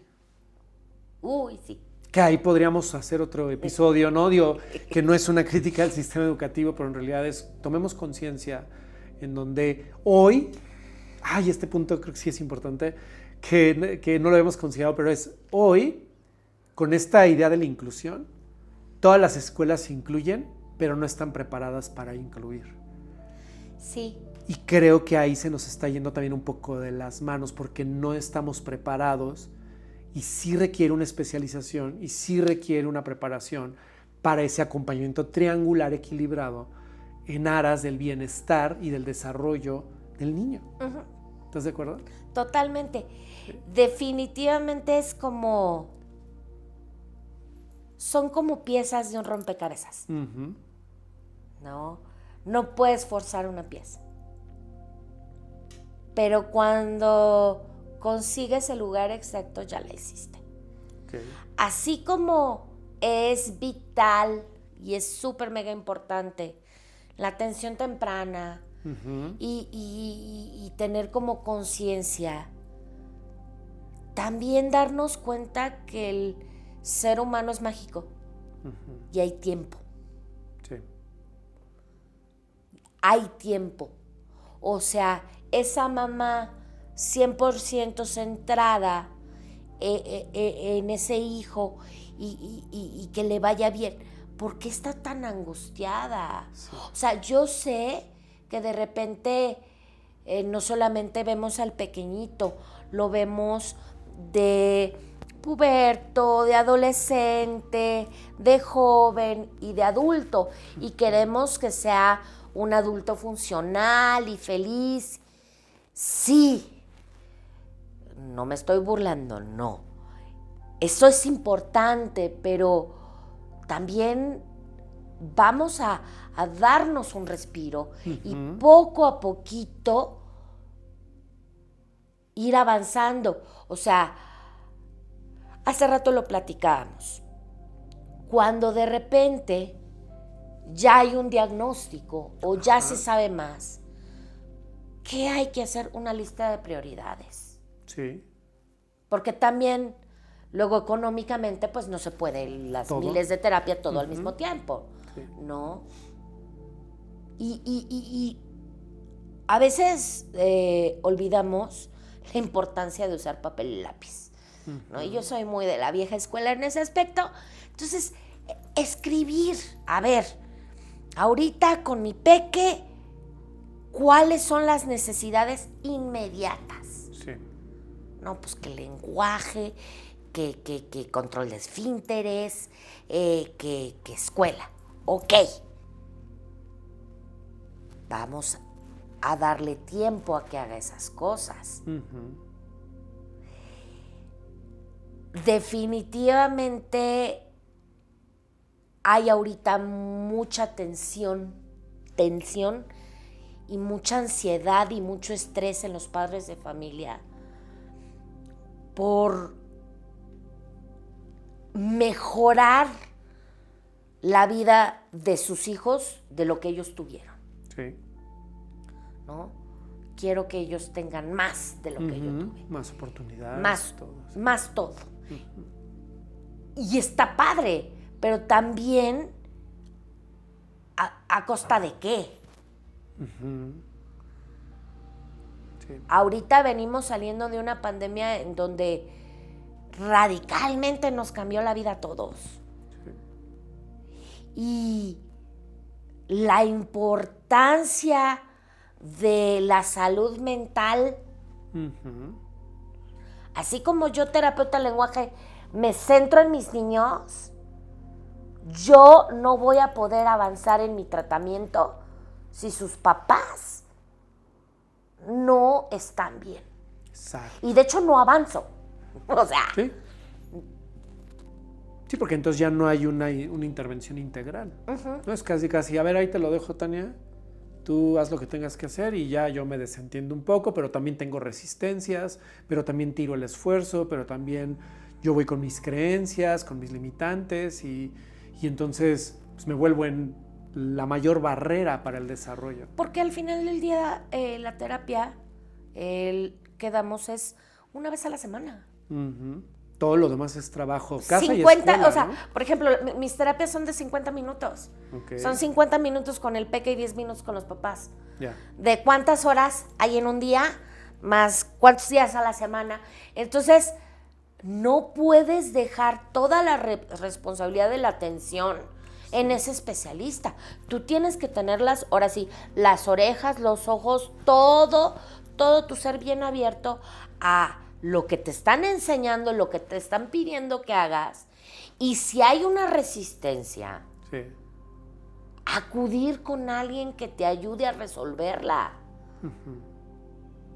Uy, sí. Que ahí podríamos hacer otro episodio, ¿no? Digo, que no es una crítica al sistema educativo, pero en realidad tomemos conciencia en donde hoy, este punto creo que sí es importante, que no lo hemos considerado, pero es hoy, con esta idea de la inclusión, todas las escuelas se incluyen, pero no están preparadas para incluir. Sí. Y creo que ahí se nos está yendo también un poco de las manos porque no estamos preparados y sí requiere una especialización y sí requiere una preparación para ese acompañamiento triangular equilibrado en aras del bienestar y del desarrollo del niño. Uh-huh. ¿Estás de acuerdo? Totalmente. Sí. Definitivamente son como piezas de un rompecabezas. Uh-huh. No puedes forzar una pieza. Pero cuando consigues el lugar exacto, ya la hiciste. Okay. Así como es vital y es súper mega importante la atención temprana, uh-huh, y tener como conciencia, también darnos cuenta que el ser humano es mágico, uh-huh, y hay tiempo. Sí. Hay tiempo. O sea, esa mamá 100% centrada en ese hijo y que le vaya bien. ¿Por qué está tan angustiada? Sí. O sea, yo sé que de repente no solamente vemos al pequeñito, lo vemos de puberto, de adolescente, de joven y de adulto. Y queremos que sea un adulto funcional y feliz. Sí, no me estoy burlando, no. Eso es importante, pero también vamos a darnos un respiro y poco a poquito ir avanzando. O sea, hace rato lo platicábamos. Cuando de repente ya hay un diagnóstico o ya se sabe más, ¿qué hay que hacer? Una lista de prioridades. Sí. Porque también, luego económicamente, pues no se puede las ¿Todo? miles de terapia todo al mismo tiempo, Sí. ¿no? Y a veces olvidamos la importancia de usar papel y lápiz, ¿no? Y yo soy muy de la vieja escuela en ese aspecto. Entonces, escribir, a ver, ahorita con mi peque, ¿cuáles son las necesidades inmediatas? Sí. No, pues que lenguaje, que control de esfínteres, que escuela. Ok. Vamos a darle tiempo a que haga esas cosas. Definitivamente hay ahorita mucha tensión y mucha ansiedad y mucho estrés en los padres de familia por mejorar la vida de sus hijos de lo que ellos tuvieron. Sí. ¿No? Quiero que ellos tengan más de lo que yo tuve. Más oportunidades. Más todo. Y está padre, pero también ¿a costa de qué? Sí. Ahorita venimos saliendo de una pandemia en donde radicalmente nos cambió la vida a todos. Sí. Y la importancia de la salud mental, así como yo, terapeuta de lenguaje, me centro en mis niños, yo no voy a poder avanzar en mi tratamiento si sus papás no están bien. Exacto. Y de hecho no avanzo. O sea. Sí. Sí, porque entonces ya no hay una intervención integral. No es casi, a ver, ahí te lo dejo, Tania. Tú haz lo que tengas que hacer y ya yo me desentiendo un poco, pero también tengo resistencias, pero también tiro el esfuerzo, pero también yo voy con mis creencias, con mis limitantes y entonces pues, me vuelvo en la mayor barrera para el desarrollo. Porque al final del día la terapia que damos es una vez a la semana. Todo lo demás es trabajo, casa 50, y escuela, o sea, ¿no? por ejemplo, mis terapias son de 50 minutos. Okay. Son 50 minutos con el peque y 10 minutos con los papás. Yeah. ¿De cuántas horas hay en un día? Más cuántos días a la semana. Entonces, no puedes dejar toda la responsabilidad de la atención en ese especialista. Tú tienes que tener ahora sí, las orejas, los ojos, todo tu ser bien abierto a lo que te están enseñando, lo que te están pidiendo que hagas. Y si hay una resistencia, sí, acudir con alguien que te ayude a resolverla.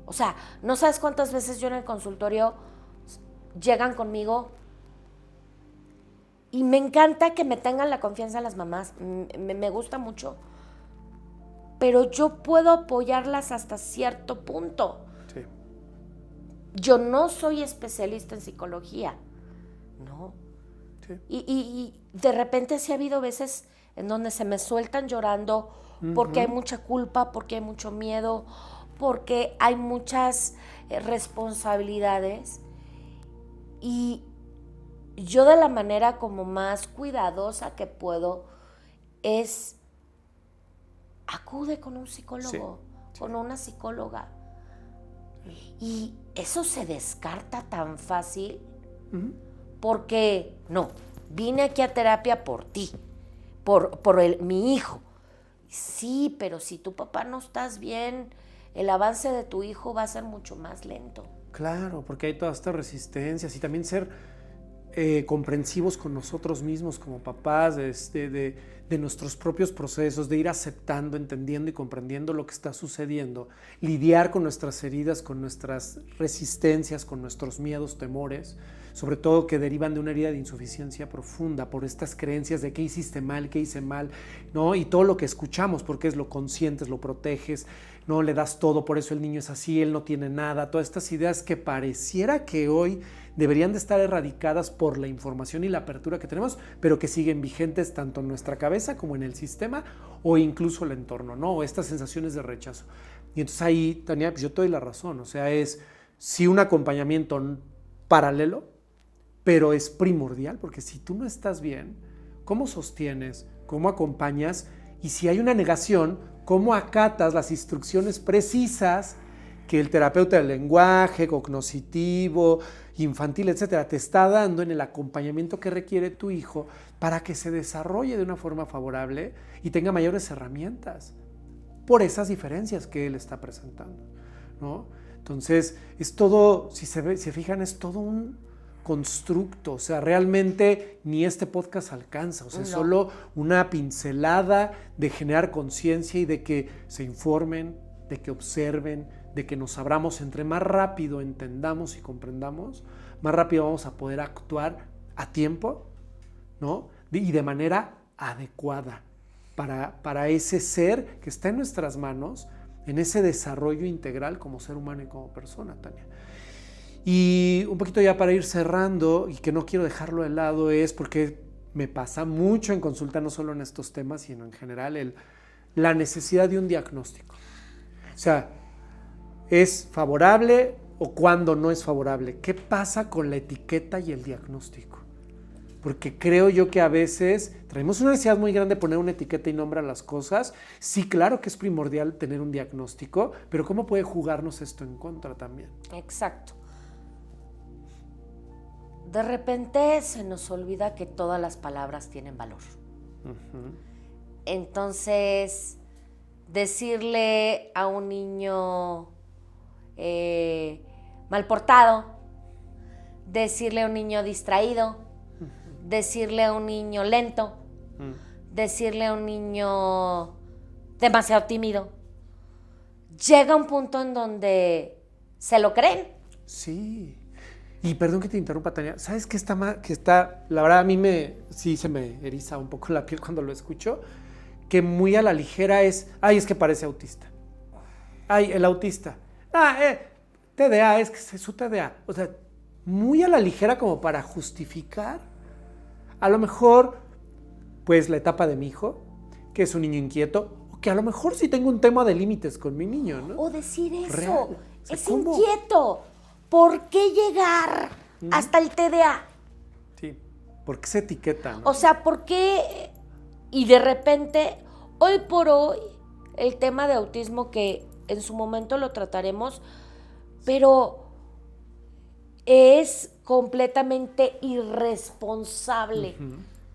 O sea, no sabes cuántas veces yo en el consultorio llegan conmigo y me encanta que me tengan la confianza las mamás, me gusta mucho, pero yo puedo apoyarlas hasta cierto punto. Sí. Yo no soy especialista en psicología, ¿no? Sí. Y de repente sí ha habido veces en donde se me sueltan llorando porque hay mucha culpa, porque hay mucho miedo, porque hay muchas responsabilidades. Y yo de la manera como más cuidadosa que puedo es acude con un psicólogo, con una psicóloga. Y eso se descarta tan fácil porque no, vine aquí a terapia por ti, por mi hijo. Sí, pero si tu papá no estás bien, el avance de tu hijo va a ser mucho más lento. Claro, porque hay todas estas resistencias y también ser comprensivos con nosotros mismos como papás, de nuestros propios procesos, de ir aceptando, entendiendo y comprendiendo lo que está sucediendo, lidiar con nuestras heridas, con nuestras resistencias, con nuestros miedos, temores, sobre todo que derivan de una herida de insuficiencia profunda por estas creencias de qué hiciste mal, qué hice mal, ¿no? Y todo lo que escuchamos, porque es lo consientes, lo proteges, no le das todo, por eso el niño es así, él no tiene nada, todas estas ideas que pareciera que hoy deberían de estar erradicadas por la información y la apertura que tenemos, pero que siguen vigentes tanto en nuestra cabeza como en el sistema o incluso el entorno, ¿no? O estas sensaciones de rechazo. Y entonces ahí, Tania, pues yo te doy la razón, o sea, es sí un acompañamiento paralelo, pero es primordial, porque si tú no estás bien, ¿cómo sostienes? ¿Cómo acompañas? Y si hay una negación, ¿cómo acatas las instrucciones precisas que el terapeuta del lenguaje, cognoscitivo, infantil, etcétera, te está dando en el acompañamiento que requiere tu hijo para que se desarrolle de una forma favorable y tenga mayores herramientas por esas diferencias que él está presentando, ¿no? Entonces, es todo, si se fijan, es todo un constructo, o sea, realmente ni este podcast alcanza, o sea, es solo una pincelada de generar conciencia y de que se informen, de que observen, de que nos abramos. Entre más rápido entendamos y comprendamos, más rápido vamos a poder actuar a tiempo, ¿no? Y de manera adecuada para ese ser que está en nuestras manos, en ese desarrollo integral como ser humano y como persona, Tania. Y un poquito ya para ir cerrando, y que no quiero dejarlo de lado, es porque me pasa mucho en consulta, no solo en estos temas, sino en general, la necesidad de un diagnóstico. O sea, ¿es favorable o cuándo no es favorable? ¿Qué pasa con la etiqueta y el diagnóstico? Porque creo yo que a veces traemos una necesidad muy grande de poner una etiqueta y nombre a las cosas. Sí, claro que es primordial tener un diagnóstico, pero ¿cómo puede jugarnos esto en contra también? Exacto. De repente se nos olvida que todas las palabras tienen valor. Uh-huh. Entonces, decirle a un niño mal portado, decirle a un niño distraído, decirle a un niño lento, decirle a un niño demasiado tímido, llega un punto en donde se lo creen. Sí. Y perdón que te interrumpa, Tania, ¿sabes qué está, la verdad a mí sí se me eriza un poco la piel cuando lo escucho? Que muy a la ligera es que parece autista. El autista. TDA, es que es su TDA. O sea, muy a la ligera como para justificar, a lo mejor, pues la etapa de mi hijo, que es un niño inquieto, o que a lo mejor sí tengo un tema de límites con mi niño, ¿no? O decir eso, real. O sea, es ¿cómo? Inquieto. ¿Por qué llegar hasta el TDA? Sí, ¿por qué se etiqueta, no? O sea, ¿por qué? Y de repente, hoy por hoy, el tema de autismo, que en su momento lo trataremos, pero es completamente irresponsable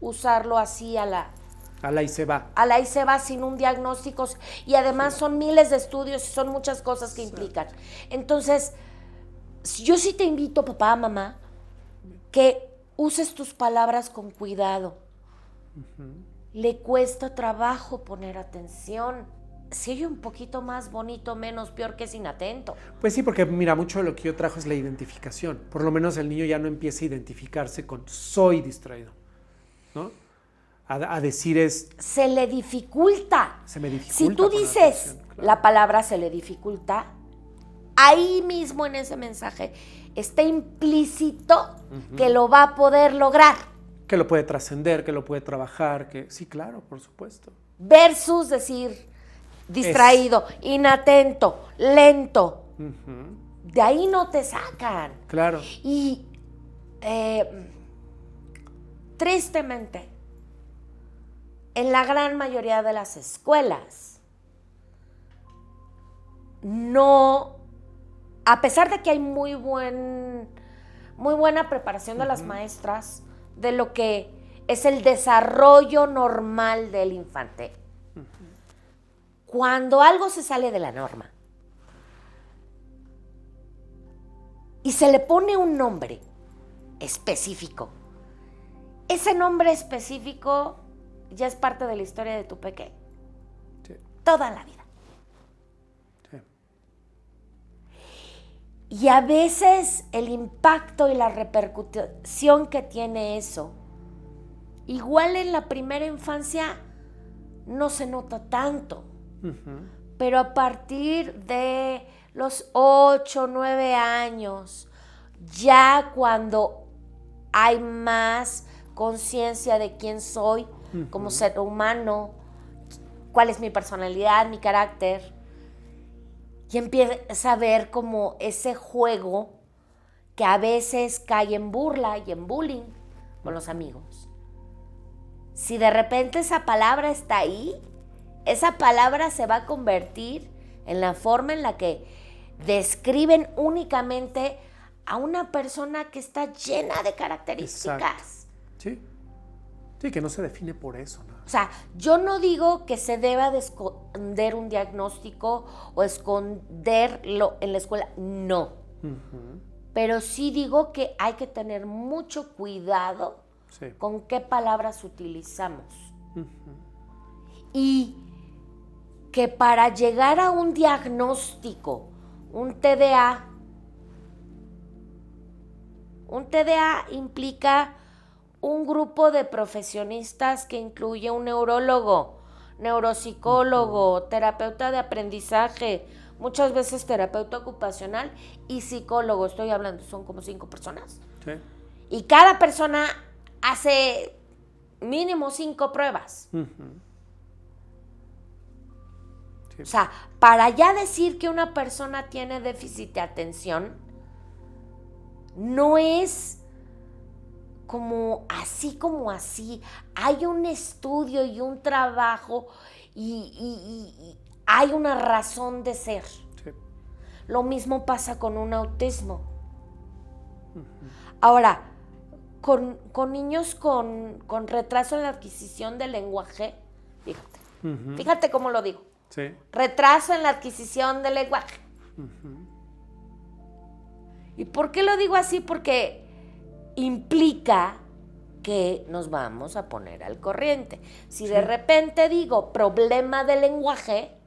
usarlo así a la y se va. y se va sin un diagnóstico. Y además son miles de estudios y son muchas cosas que implican. Entonces, yo sí te invito, papá, mamá, que uses tus palabras con cuidado. Le cuesta trabajo poner atención. Se oye un poquito más bonito, menos peor que sin atento. Pues sí, porque mira, mucho de lo que yo trajo es la identificación. Por lo menos el niño ya no empieza a identificarse con soy distraído, ¿no? A decir se le dificulta. Se me dificulta. Si tú dices claro, la palabra se le dificulta, ahí mismo en ese mensaje está implícito que lo va a poder lograr. Que lo puede trascender, que lo puede trabajar, que sí, claro, por supuesto. Versus decir distraído, inatento, lento. De ahí no te sacan. Claro. Y tristemente, en la gran mayoría de las escuelas, no, a pesar de que hay muy buena preparación de las maestras de lo que es el desarrollo normal del infante, cuando algo se sale de la norma y se le pone un nombre específico ese nombre específico ya es parte de la historia de tu peque. Sí. Toda la vida. Sí. Y a veces el impacto y la repercusión que tiene eso, igual en la primera infancia no se nota tanto. Pero a partir de los 8, 9 años, ya cuando hay más conciencia de quién soy como ser humano, cuál es mi personalidad, mi carácter, y empieza a ver como ese juego que a veces cae en burla y en bullying con los amigos. Si de repente esa palabra está ahí, esa palabra se va a convertir en la forma en la que describen únicamente a una persona que está llena de características. Exacto. Sí. Sí, que no se define por eso, ¿no? O sea, yo no digo que se deba de esconder un diagnóstico o esconderlo en la escuela, no. Pero sí digo que hay que tener mucho cuidado con qué palabras utilizamos. Y que para llegar a un diagnóstico, un TDA implica un grupo de profesionistas que incluye un neurólogo, neuropsicólogo, terapeuta de aprendizaje, muchas veces terapeuta ocupacional y psicólogo. Estoy hablando, son como 5 personas. Sí. Y cada persona hace mínimo 5 pruebas. Sí. O sea, para ya decir que una persona tiene déficit de atención, no es como así. Hay un estudio y un trabajo y hay una razón de ser. Sí. Lo mismo pasa con un autismo. Ahora, con niños con retraso en la adquisición del lenguaje, fíjate cómo lo digo. Sí. Retraso en la adquisición del lenguaje. ¿Y por qué lo digo así? Porque implica que nos vamos a poner al corriente. Si de repente digo problema de lenguaje,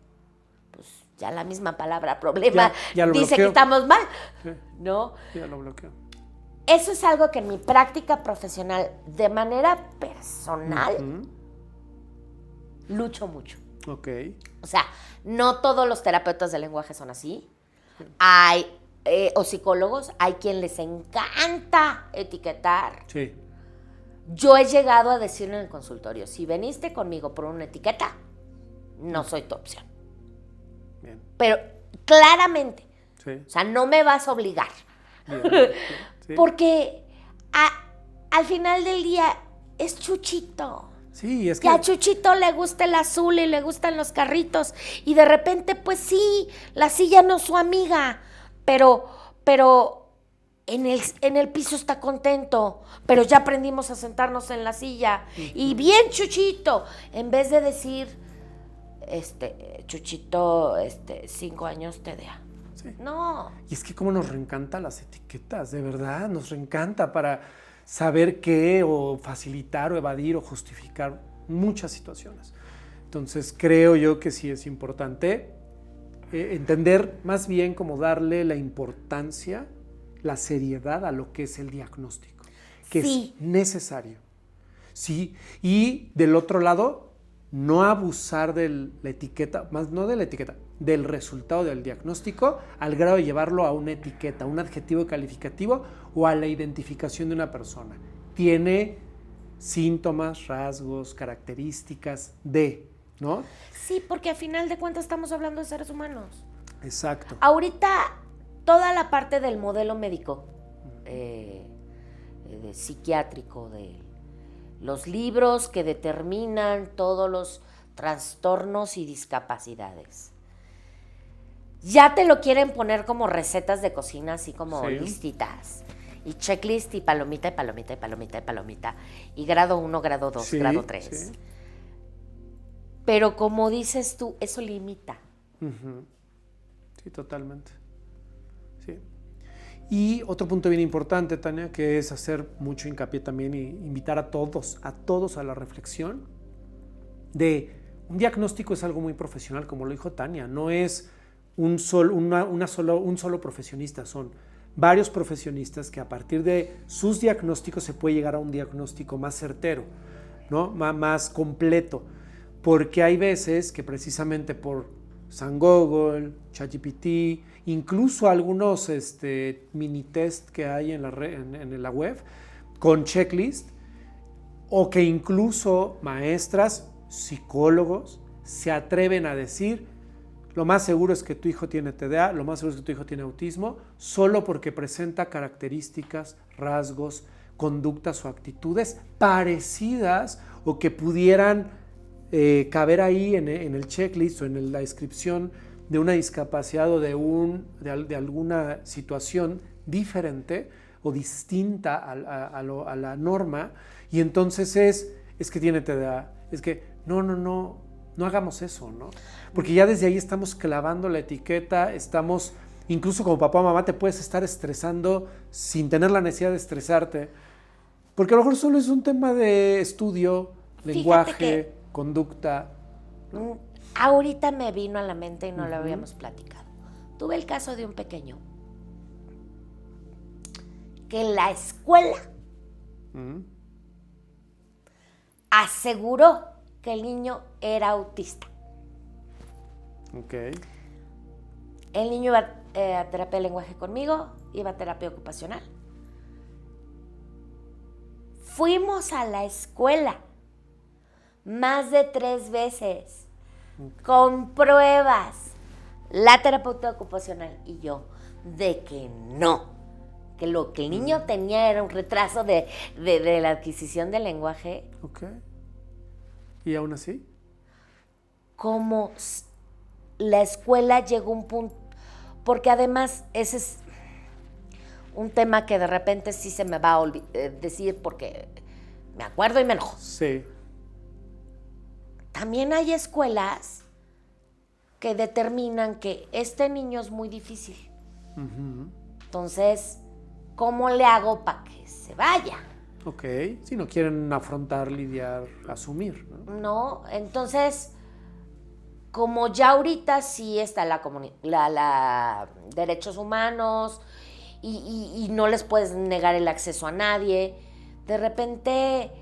pues ya la misma palabra problema ya lo dice bloqueo. Que estamos mal, sí. ¿no? Ya lo bloqueo. Eso es algo que en mi práctica profesional, de manera personal, lucho mucho. Ok. O sea, no todos los terapeutas de lenguaje son así. Sí. Hay o psicólogos, hay quien les encanta etiquetar. Sí. Yo he llegado a decir en el consultorio, si veniste conmigo por una etiqueta, no soy tu opción. Bien. Pero claramente, sí. O sea, no me vas a obligar. Bien. Sí. Porque al final del día es Chuchito. Sí, es que a Chuchito le gusta el azul y le gustan los carritos. Y de repente, pues sí, la silla no es su amiga. Pero en el piso está contento. Pero ya aprendimos a sentarnos en la silla. Y bien, Chuchito. En vez de decir, Chuchito, 5 años TDA. Sí. No. Y es que cómo nos reencantan las etiquetas, de verdad. Nos reencanta para saber qué o facilitar o evadir o justificar muchas situaciones. Entonces creo yo que sí es importante entender más bien cómo darle la importancia, la seriedad a lo que es el diagnóstico, que es necesario. Sí, y del otro lado, no abusar de la etiqueta, más no de la etiqueta, del resultado del diagnóstico al grado de llevarlo a una etiqueta, un adjetivo calificativo o a la identificación de una persona. Tiene síntomas, rasgos, características de, ¿no? Sí, porque a final de cuentas estamos hablando de seres humanos. Exacto. Ahorita, toda la parte del modelo médico, psiquiátrico, de los libros que determinan todos los trastornos y discapacidades, ya te lo quieren poner como recetas de cocina, así como listitas. Y checklist y palomita y palomita y palomita y palomita. Y grado 1, grado 2, grado 3. Sí. Pero como dices tú, eso limita. Sí, totalmente. Sí. Y otro punto bien importante, Tania, que es hacer mucho hincapié también y invitar a todos a la reflexión de un diagnóstico es algo muy profesional, como lo dijo Tania, no es un solo profesionista, son varios profesionistas que a partir de sus diagnósticos se puede llegar a un diagnóstico más certero, ¿no? Más completo, porque hay veces que precisamente por San Google, ChatGPT, incluso algunos mini test que hay en la web con checklist, o que incluso maestras, psicólogos se atreven a decir lo más seguro es que tu hijo tiene TDA, lo más seguro es que tu hijo tiene autismo, solo porque presenta características, rasgos, conductas o actitudes parecidas o que pudieran caber ahí en el checklist o en la descripción de una discapacidad o de alguna situación diferente o distinta a la norma, y entonces es que tiene TDA, es que no hagamos eso, ¿no? Porque ya desde ahí estamos clavando la etiqueta, incluso como papá o mamá te puedes estar estresando sin tener la necesidad de estresarte, porque a lo mejor solo es un tema de estudio, lenguaje, conducta, ¿no? Ahorita me vino a la mente y no lo habíamos platicado. Tuve el caso de un pequeño que en la escuela aseguró que el niño era autista. Okay. El niño iba a terapia de lenguaje conmigo, iba a terapia ocupacional. Fuimos a la escuela más de 3 veces, con pruebas, la terapeuta ocupacional y yo, de que no, que lo que el niño tenía era un retraso de la adquisición del lenguaje. Okay. ¿Y aún así? Como la escuela llegó a un punto, porque además ese es un tema que de repente sí se me va a decir porque me acuerdo y me enojo. Sí. También hay escuelas que determinan que este niño es muy difícil. Entonces, ¿cómo le hago para que se vaya? Ok, si no quieren afrontar, lidiar, asumir, ¿no? No, entonces, como ya ahorita sí está la derechos humanos y no les puedes negar el acceso a nadie, de repente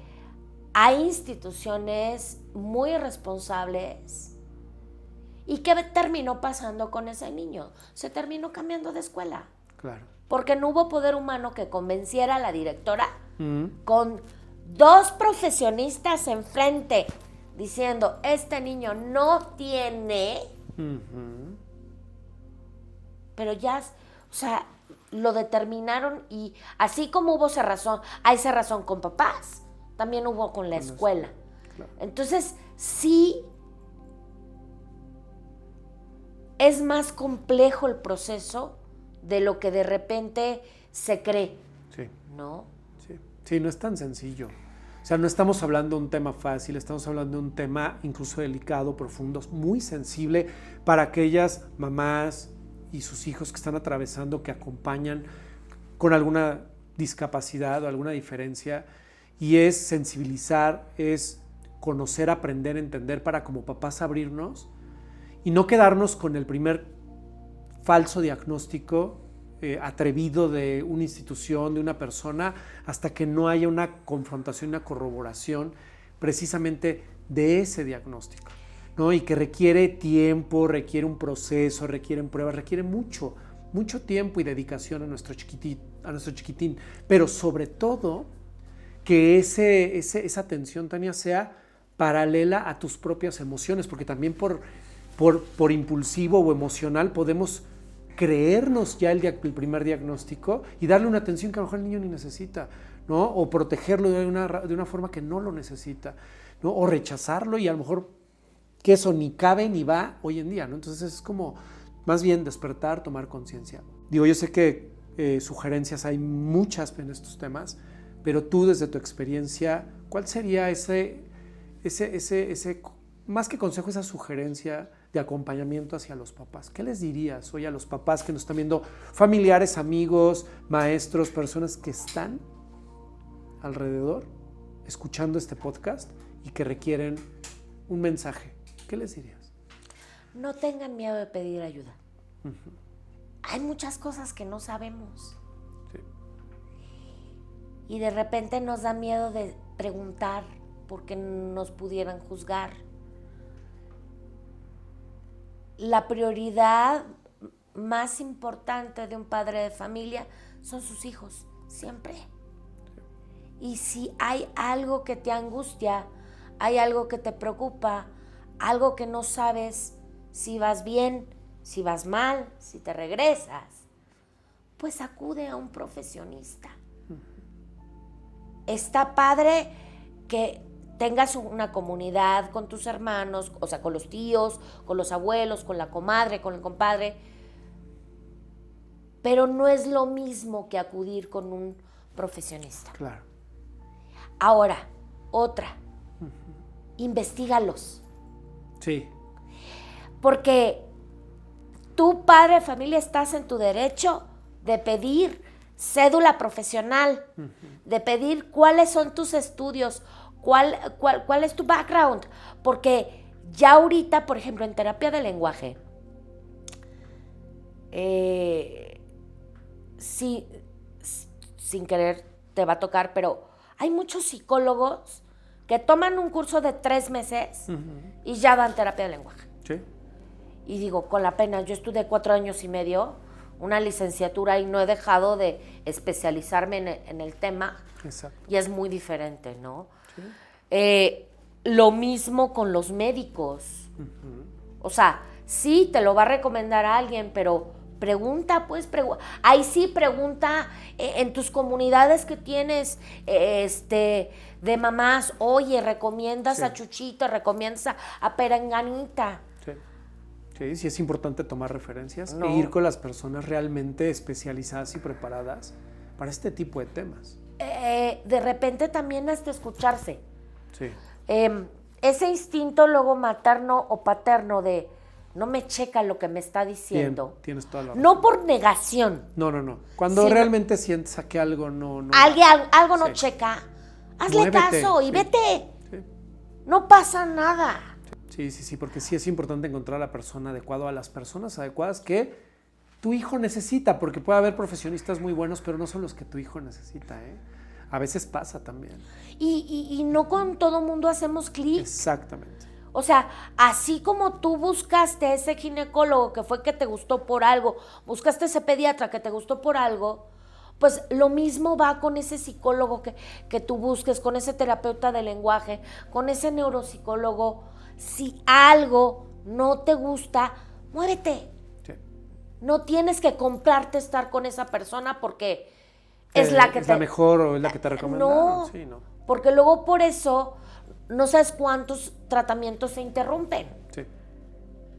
hay instituciones muy responsables. ¿Y qué terminó pasando con ese niño? Se terminó cambiando de escuela. Claro. Porque no hubo poder humano que convenciera a la directora con 2 profesionistas enfrente diciendo, este niño no tiene, pero ya, o sea, lo determinaron, y así como hubo cerrazón, hay cerrazón con papás, también hubo con la escuela. Claro. Entonces, sí, es más complejo el proceso de lo que de repente se cree. Sí. ¿No? Sí, no es tan sencillo. O sea, no estamos hablando de un tema fácil, estamos hablando de un tema incluso delicado, profundo, muy sensible para aquellas mamás y sus hijos que están atravesando, que acompañan con alguna discapacidad o alguna diferencia. Y es sensibilizar, es conocer, aprender, entender, para como papás abrirnos y no quedarnos con el primer falso diagnóstico atrevido de una institución, de una persona, hasta que no haya una confrontación, una corroboración precisamente de ese diagnóstico, ¿no? Y que requiere tiempo, requiere un proceso, requieren pruebas, requiere mucho tiempo y dedicación a nuestro chiquitín, pero sobre todo que esa atención, Tania, sea paralela a tus propias emociones, porque también por impulsivo o emocional podemos creernos ya el primer diagnóstico y darle una atención que a lo mejor el niño ni necesita, ¿no? O protegerlo de una forma que no lo necesita, ¿no? O rechazarlo, y a lo mejor que eso ni cabe ni va hoy en día, ¿no? Entonces es como más bien despertar, tomar conciencia. Digo, yo sé que sugerencias hay muchas en estos temas, pero tú desde tu experiencia, ¿cuál sería ese más que consejo, esa sugerencia, de acompañamiento hacia los papás. ¿Qué les dirías hoy a los papás que nos están viendo, familiares, amigos, maestros, personas que están alrededor escuchando este podcast y que requieren un mensaje? ¿Qué les dirías? No tengan miedo de pedir ayuda. Hay muchas cosas que no sabemos. Sí. Y de repente nos da miedo de preguntar porque nos pudieran juzgar. La prioridad más importante de un padre de familia son sus hijos, siempre. Y si hay algo que te angustia, hay algo que te preocupa, algo que no sabes si vas bien, si vas mal, si te regresas, pues acude a un profesionista. Está padre que tengas una comunidad con tus hermanos, o sea, con los tíos, con los abuelos, con la comadre, con el compadre, pero no es lo mismo que acudir con un profesionista. Claro. Ahora, otra, investígalos. Sí. Porque tú, padre de familia, estás en tu derecho de pedir cédula profesional, de pedir cuáles son tus estudios, cuál es tu background. Porque ya ahorita, por ejemplo, en terapia de lenguaje, sí, sin querer te va a tocar, pero hay muchos psicólogos que toman un curso de 3 meses y ya dan terapia de lenguaje. Sí. Y digo, con la pena, yo estudié 4 años y medio, una licenciatura, y no he dejado de especializarme en el tema. Exacto. Y es muy diferente, ¿no? Sí. Lo mismo con los médicos. O sea, sí, te lo va a recomendar a alguien, pero pregunta, pues, ahí sí pregunta en tus comunidades que tienes de mamás, oye, ¿recomiendas Sí. a Chuchito, recomiendas a Perenganita? Sí, sí es importante tomar referencias No. e ir con las personas realmente especializadas y preparadas para este tipo de temas. De repente también hasta escucharse. Sí. Ese instinto luego materno o paterno de no me checa lo que me está diciendo. Bien, tienes toda la razón. No por negación. No. Cuando Sí, realmente sientes a que algo no Algo no Sí. checa. Hazle Muévete, caso y sí. vete. Sí. No pasa nada. Sí, porque sí es importante encontrar a la persona adecuada, a las personas adecuadas que tu hijo necesita, porque puede haber profesionistas muy buenos, pero no son los que tu hijo necesita, ¿eh? A veces pasa también. Y no con todo mundo hacemos clic. Exactamente. O sea, así como tú buscaste ese ginecólogo que fue que te gustó por algo, buscaste ese pediatra que te gustó por algo, pues lo mismo va con ese psicólogo que tú busques, con ese terapeuta de lenguaje, con ese neuropsicólogo. Si algo no te gusta, muévete. Sí. No tienes que comprarte estar con esa persona porque es la que ¿Es la mejor o es la que te recomendaron? No, Sí, no. porque luego por eso no sabes cuántos tratamientos se interrumpen.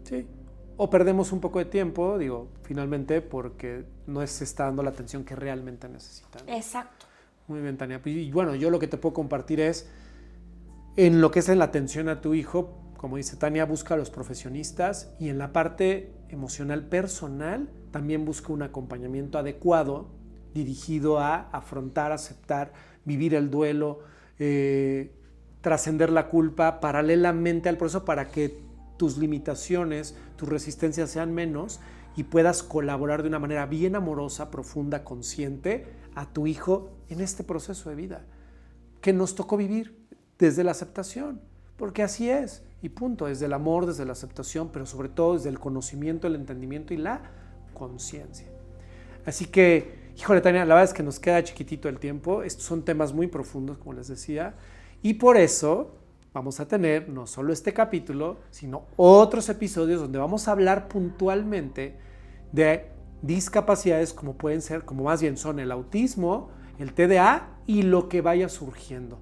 Sí. O perdemos un poco de tiempo, finalmente, porque no se está dando la atención que realmente necesitan. Exacto. Muy bien, Tania. Y bueno, yo lo que te puedo compartir es, en lo que es en la atención a tu hijo, como dice Tania, busca a los profesionistas, y en la parte emocional personal también busca un acompañamiento adecuado dirigido a afrontar, aceptar, vivir el duelo, trascender la culpa paralelamente al proceso para que tus limitaciones, tus resistencias sean menos y puedas colaborar de una manera bien amorosa, profunda, consciente a tu hijo en este proceso de vida que nos tocó vivir desde la aceptación, porque así es, y punto, desde el amor, desde la aceptación, pero sobre todo desde el conocimiento, el entendimiento y la conciencia. Así que, híjole, Tania, la verdad es que nos queda chiquitito el tiempo. Estos son temas muy profundos, como les decía, y por eso vamos a tener no solo este capítulo, sino otros episodios donde vamos a hablar puntualmente de discapacidades como pueden ser, como más bien son el autismo, el TDA y lo que vaya surgiendo.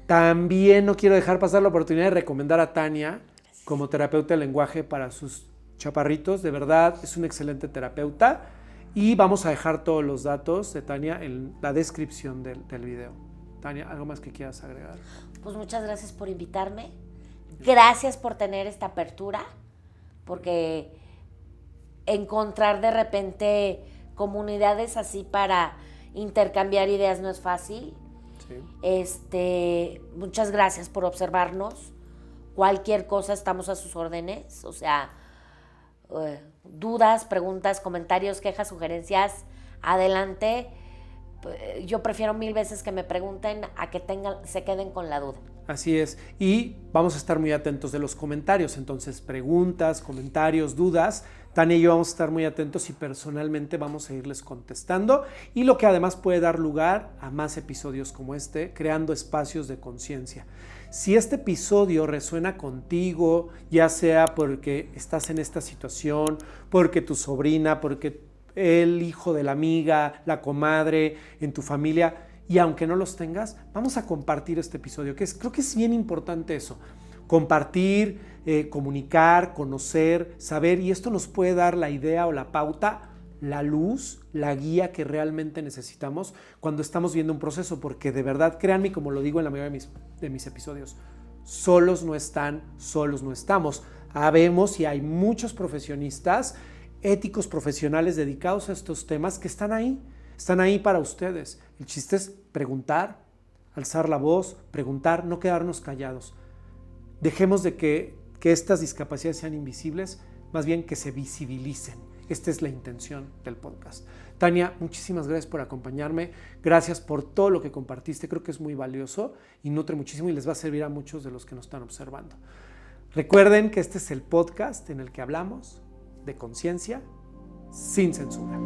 También no quiero dejar pasar la oportunidad de recomendar a Tania como terapeuta de lenguaje para sus chaparritos. De verdad, es un excelente terapeuta. Y vamos a dejar todos los datos de Tania en la descripción del video. Tania, ¿algo más que quieras agregar? Pues muchas gracias por invitarme. Gracias por tener esta apertura, porque encontrar de repente comunidades así para intercambiar ideas no es fácil. Sí. Muchas gracias por observarnos. Cualquier cosa, estamos a sus órdenes. O sea, dudas, preguntas, comentarios, quejas, sugerencias, adelante. Yo prefiero 1000 veces que me pregunten a que se queden con la duda. Así es. Y vamos a estar muy atentos de los comentarios. Entonces, preguntas, comentarios, dudas. Tania y yo vamos a estar muy atentos y personalmente vamos a irles contestando. Y lo que además puede dar lugar a más episodios como este, creando espacios de conciencia. Si este episodio resuena contigo, ya sea porque estás en esta situación, porque tu sobrina, porque el hijo de la amiga, la comadre, en tu familia, y aunque no los tengas, vamos a compartir este episodio, creo que es bien importante eso, compartir, comunicar, conocer, saber, y esto nos puede dar la idea o la pauta, la luz, la guía que realmente necesitamos cuando estamos viendo un proceso, porque de verdad, créanme, como lo digo en la mayoría de mis episodios, solos no están, solos no estamos. Habemos y hay muchos profesionistas, éticos profesionales dedicados a estos temas que están ahí para ustedes. El chiste es preguntar, alzar la voz, preguntar, no quedarnos callados. Dejemos de que estas discapacidades sean invisibles, más bien que se visibilicen. Esta es la intención del podcast. Tania, muchísimas gracias por acompañarme. Gracias por todo lo que compartiste. Creo que es muy valioso y nutre muchísimo y les va a servir a muchos de los que nos están observando. Recuerden que este es el podcast en el que hablamos de conciencia sin censura.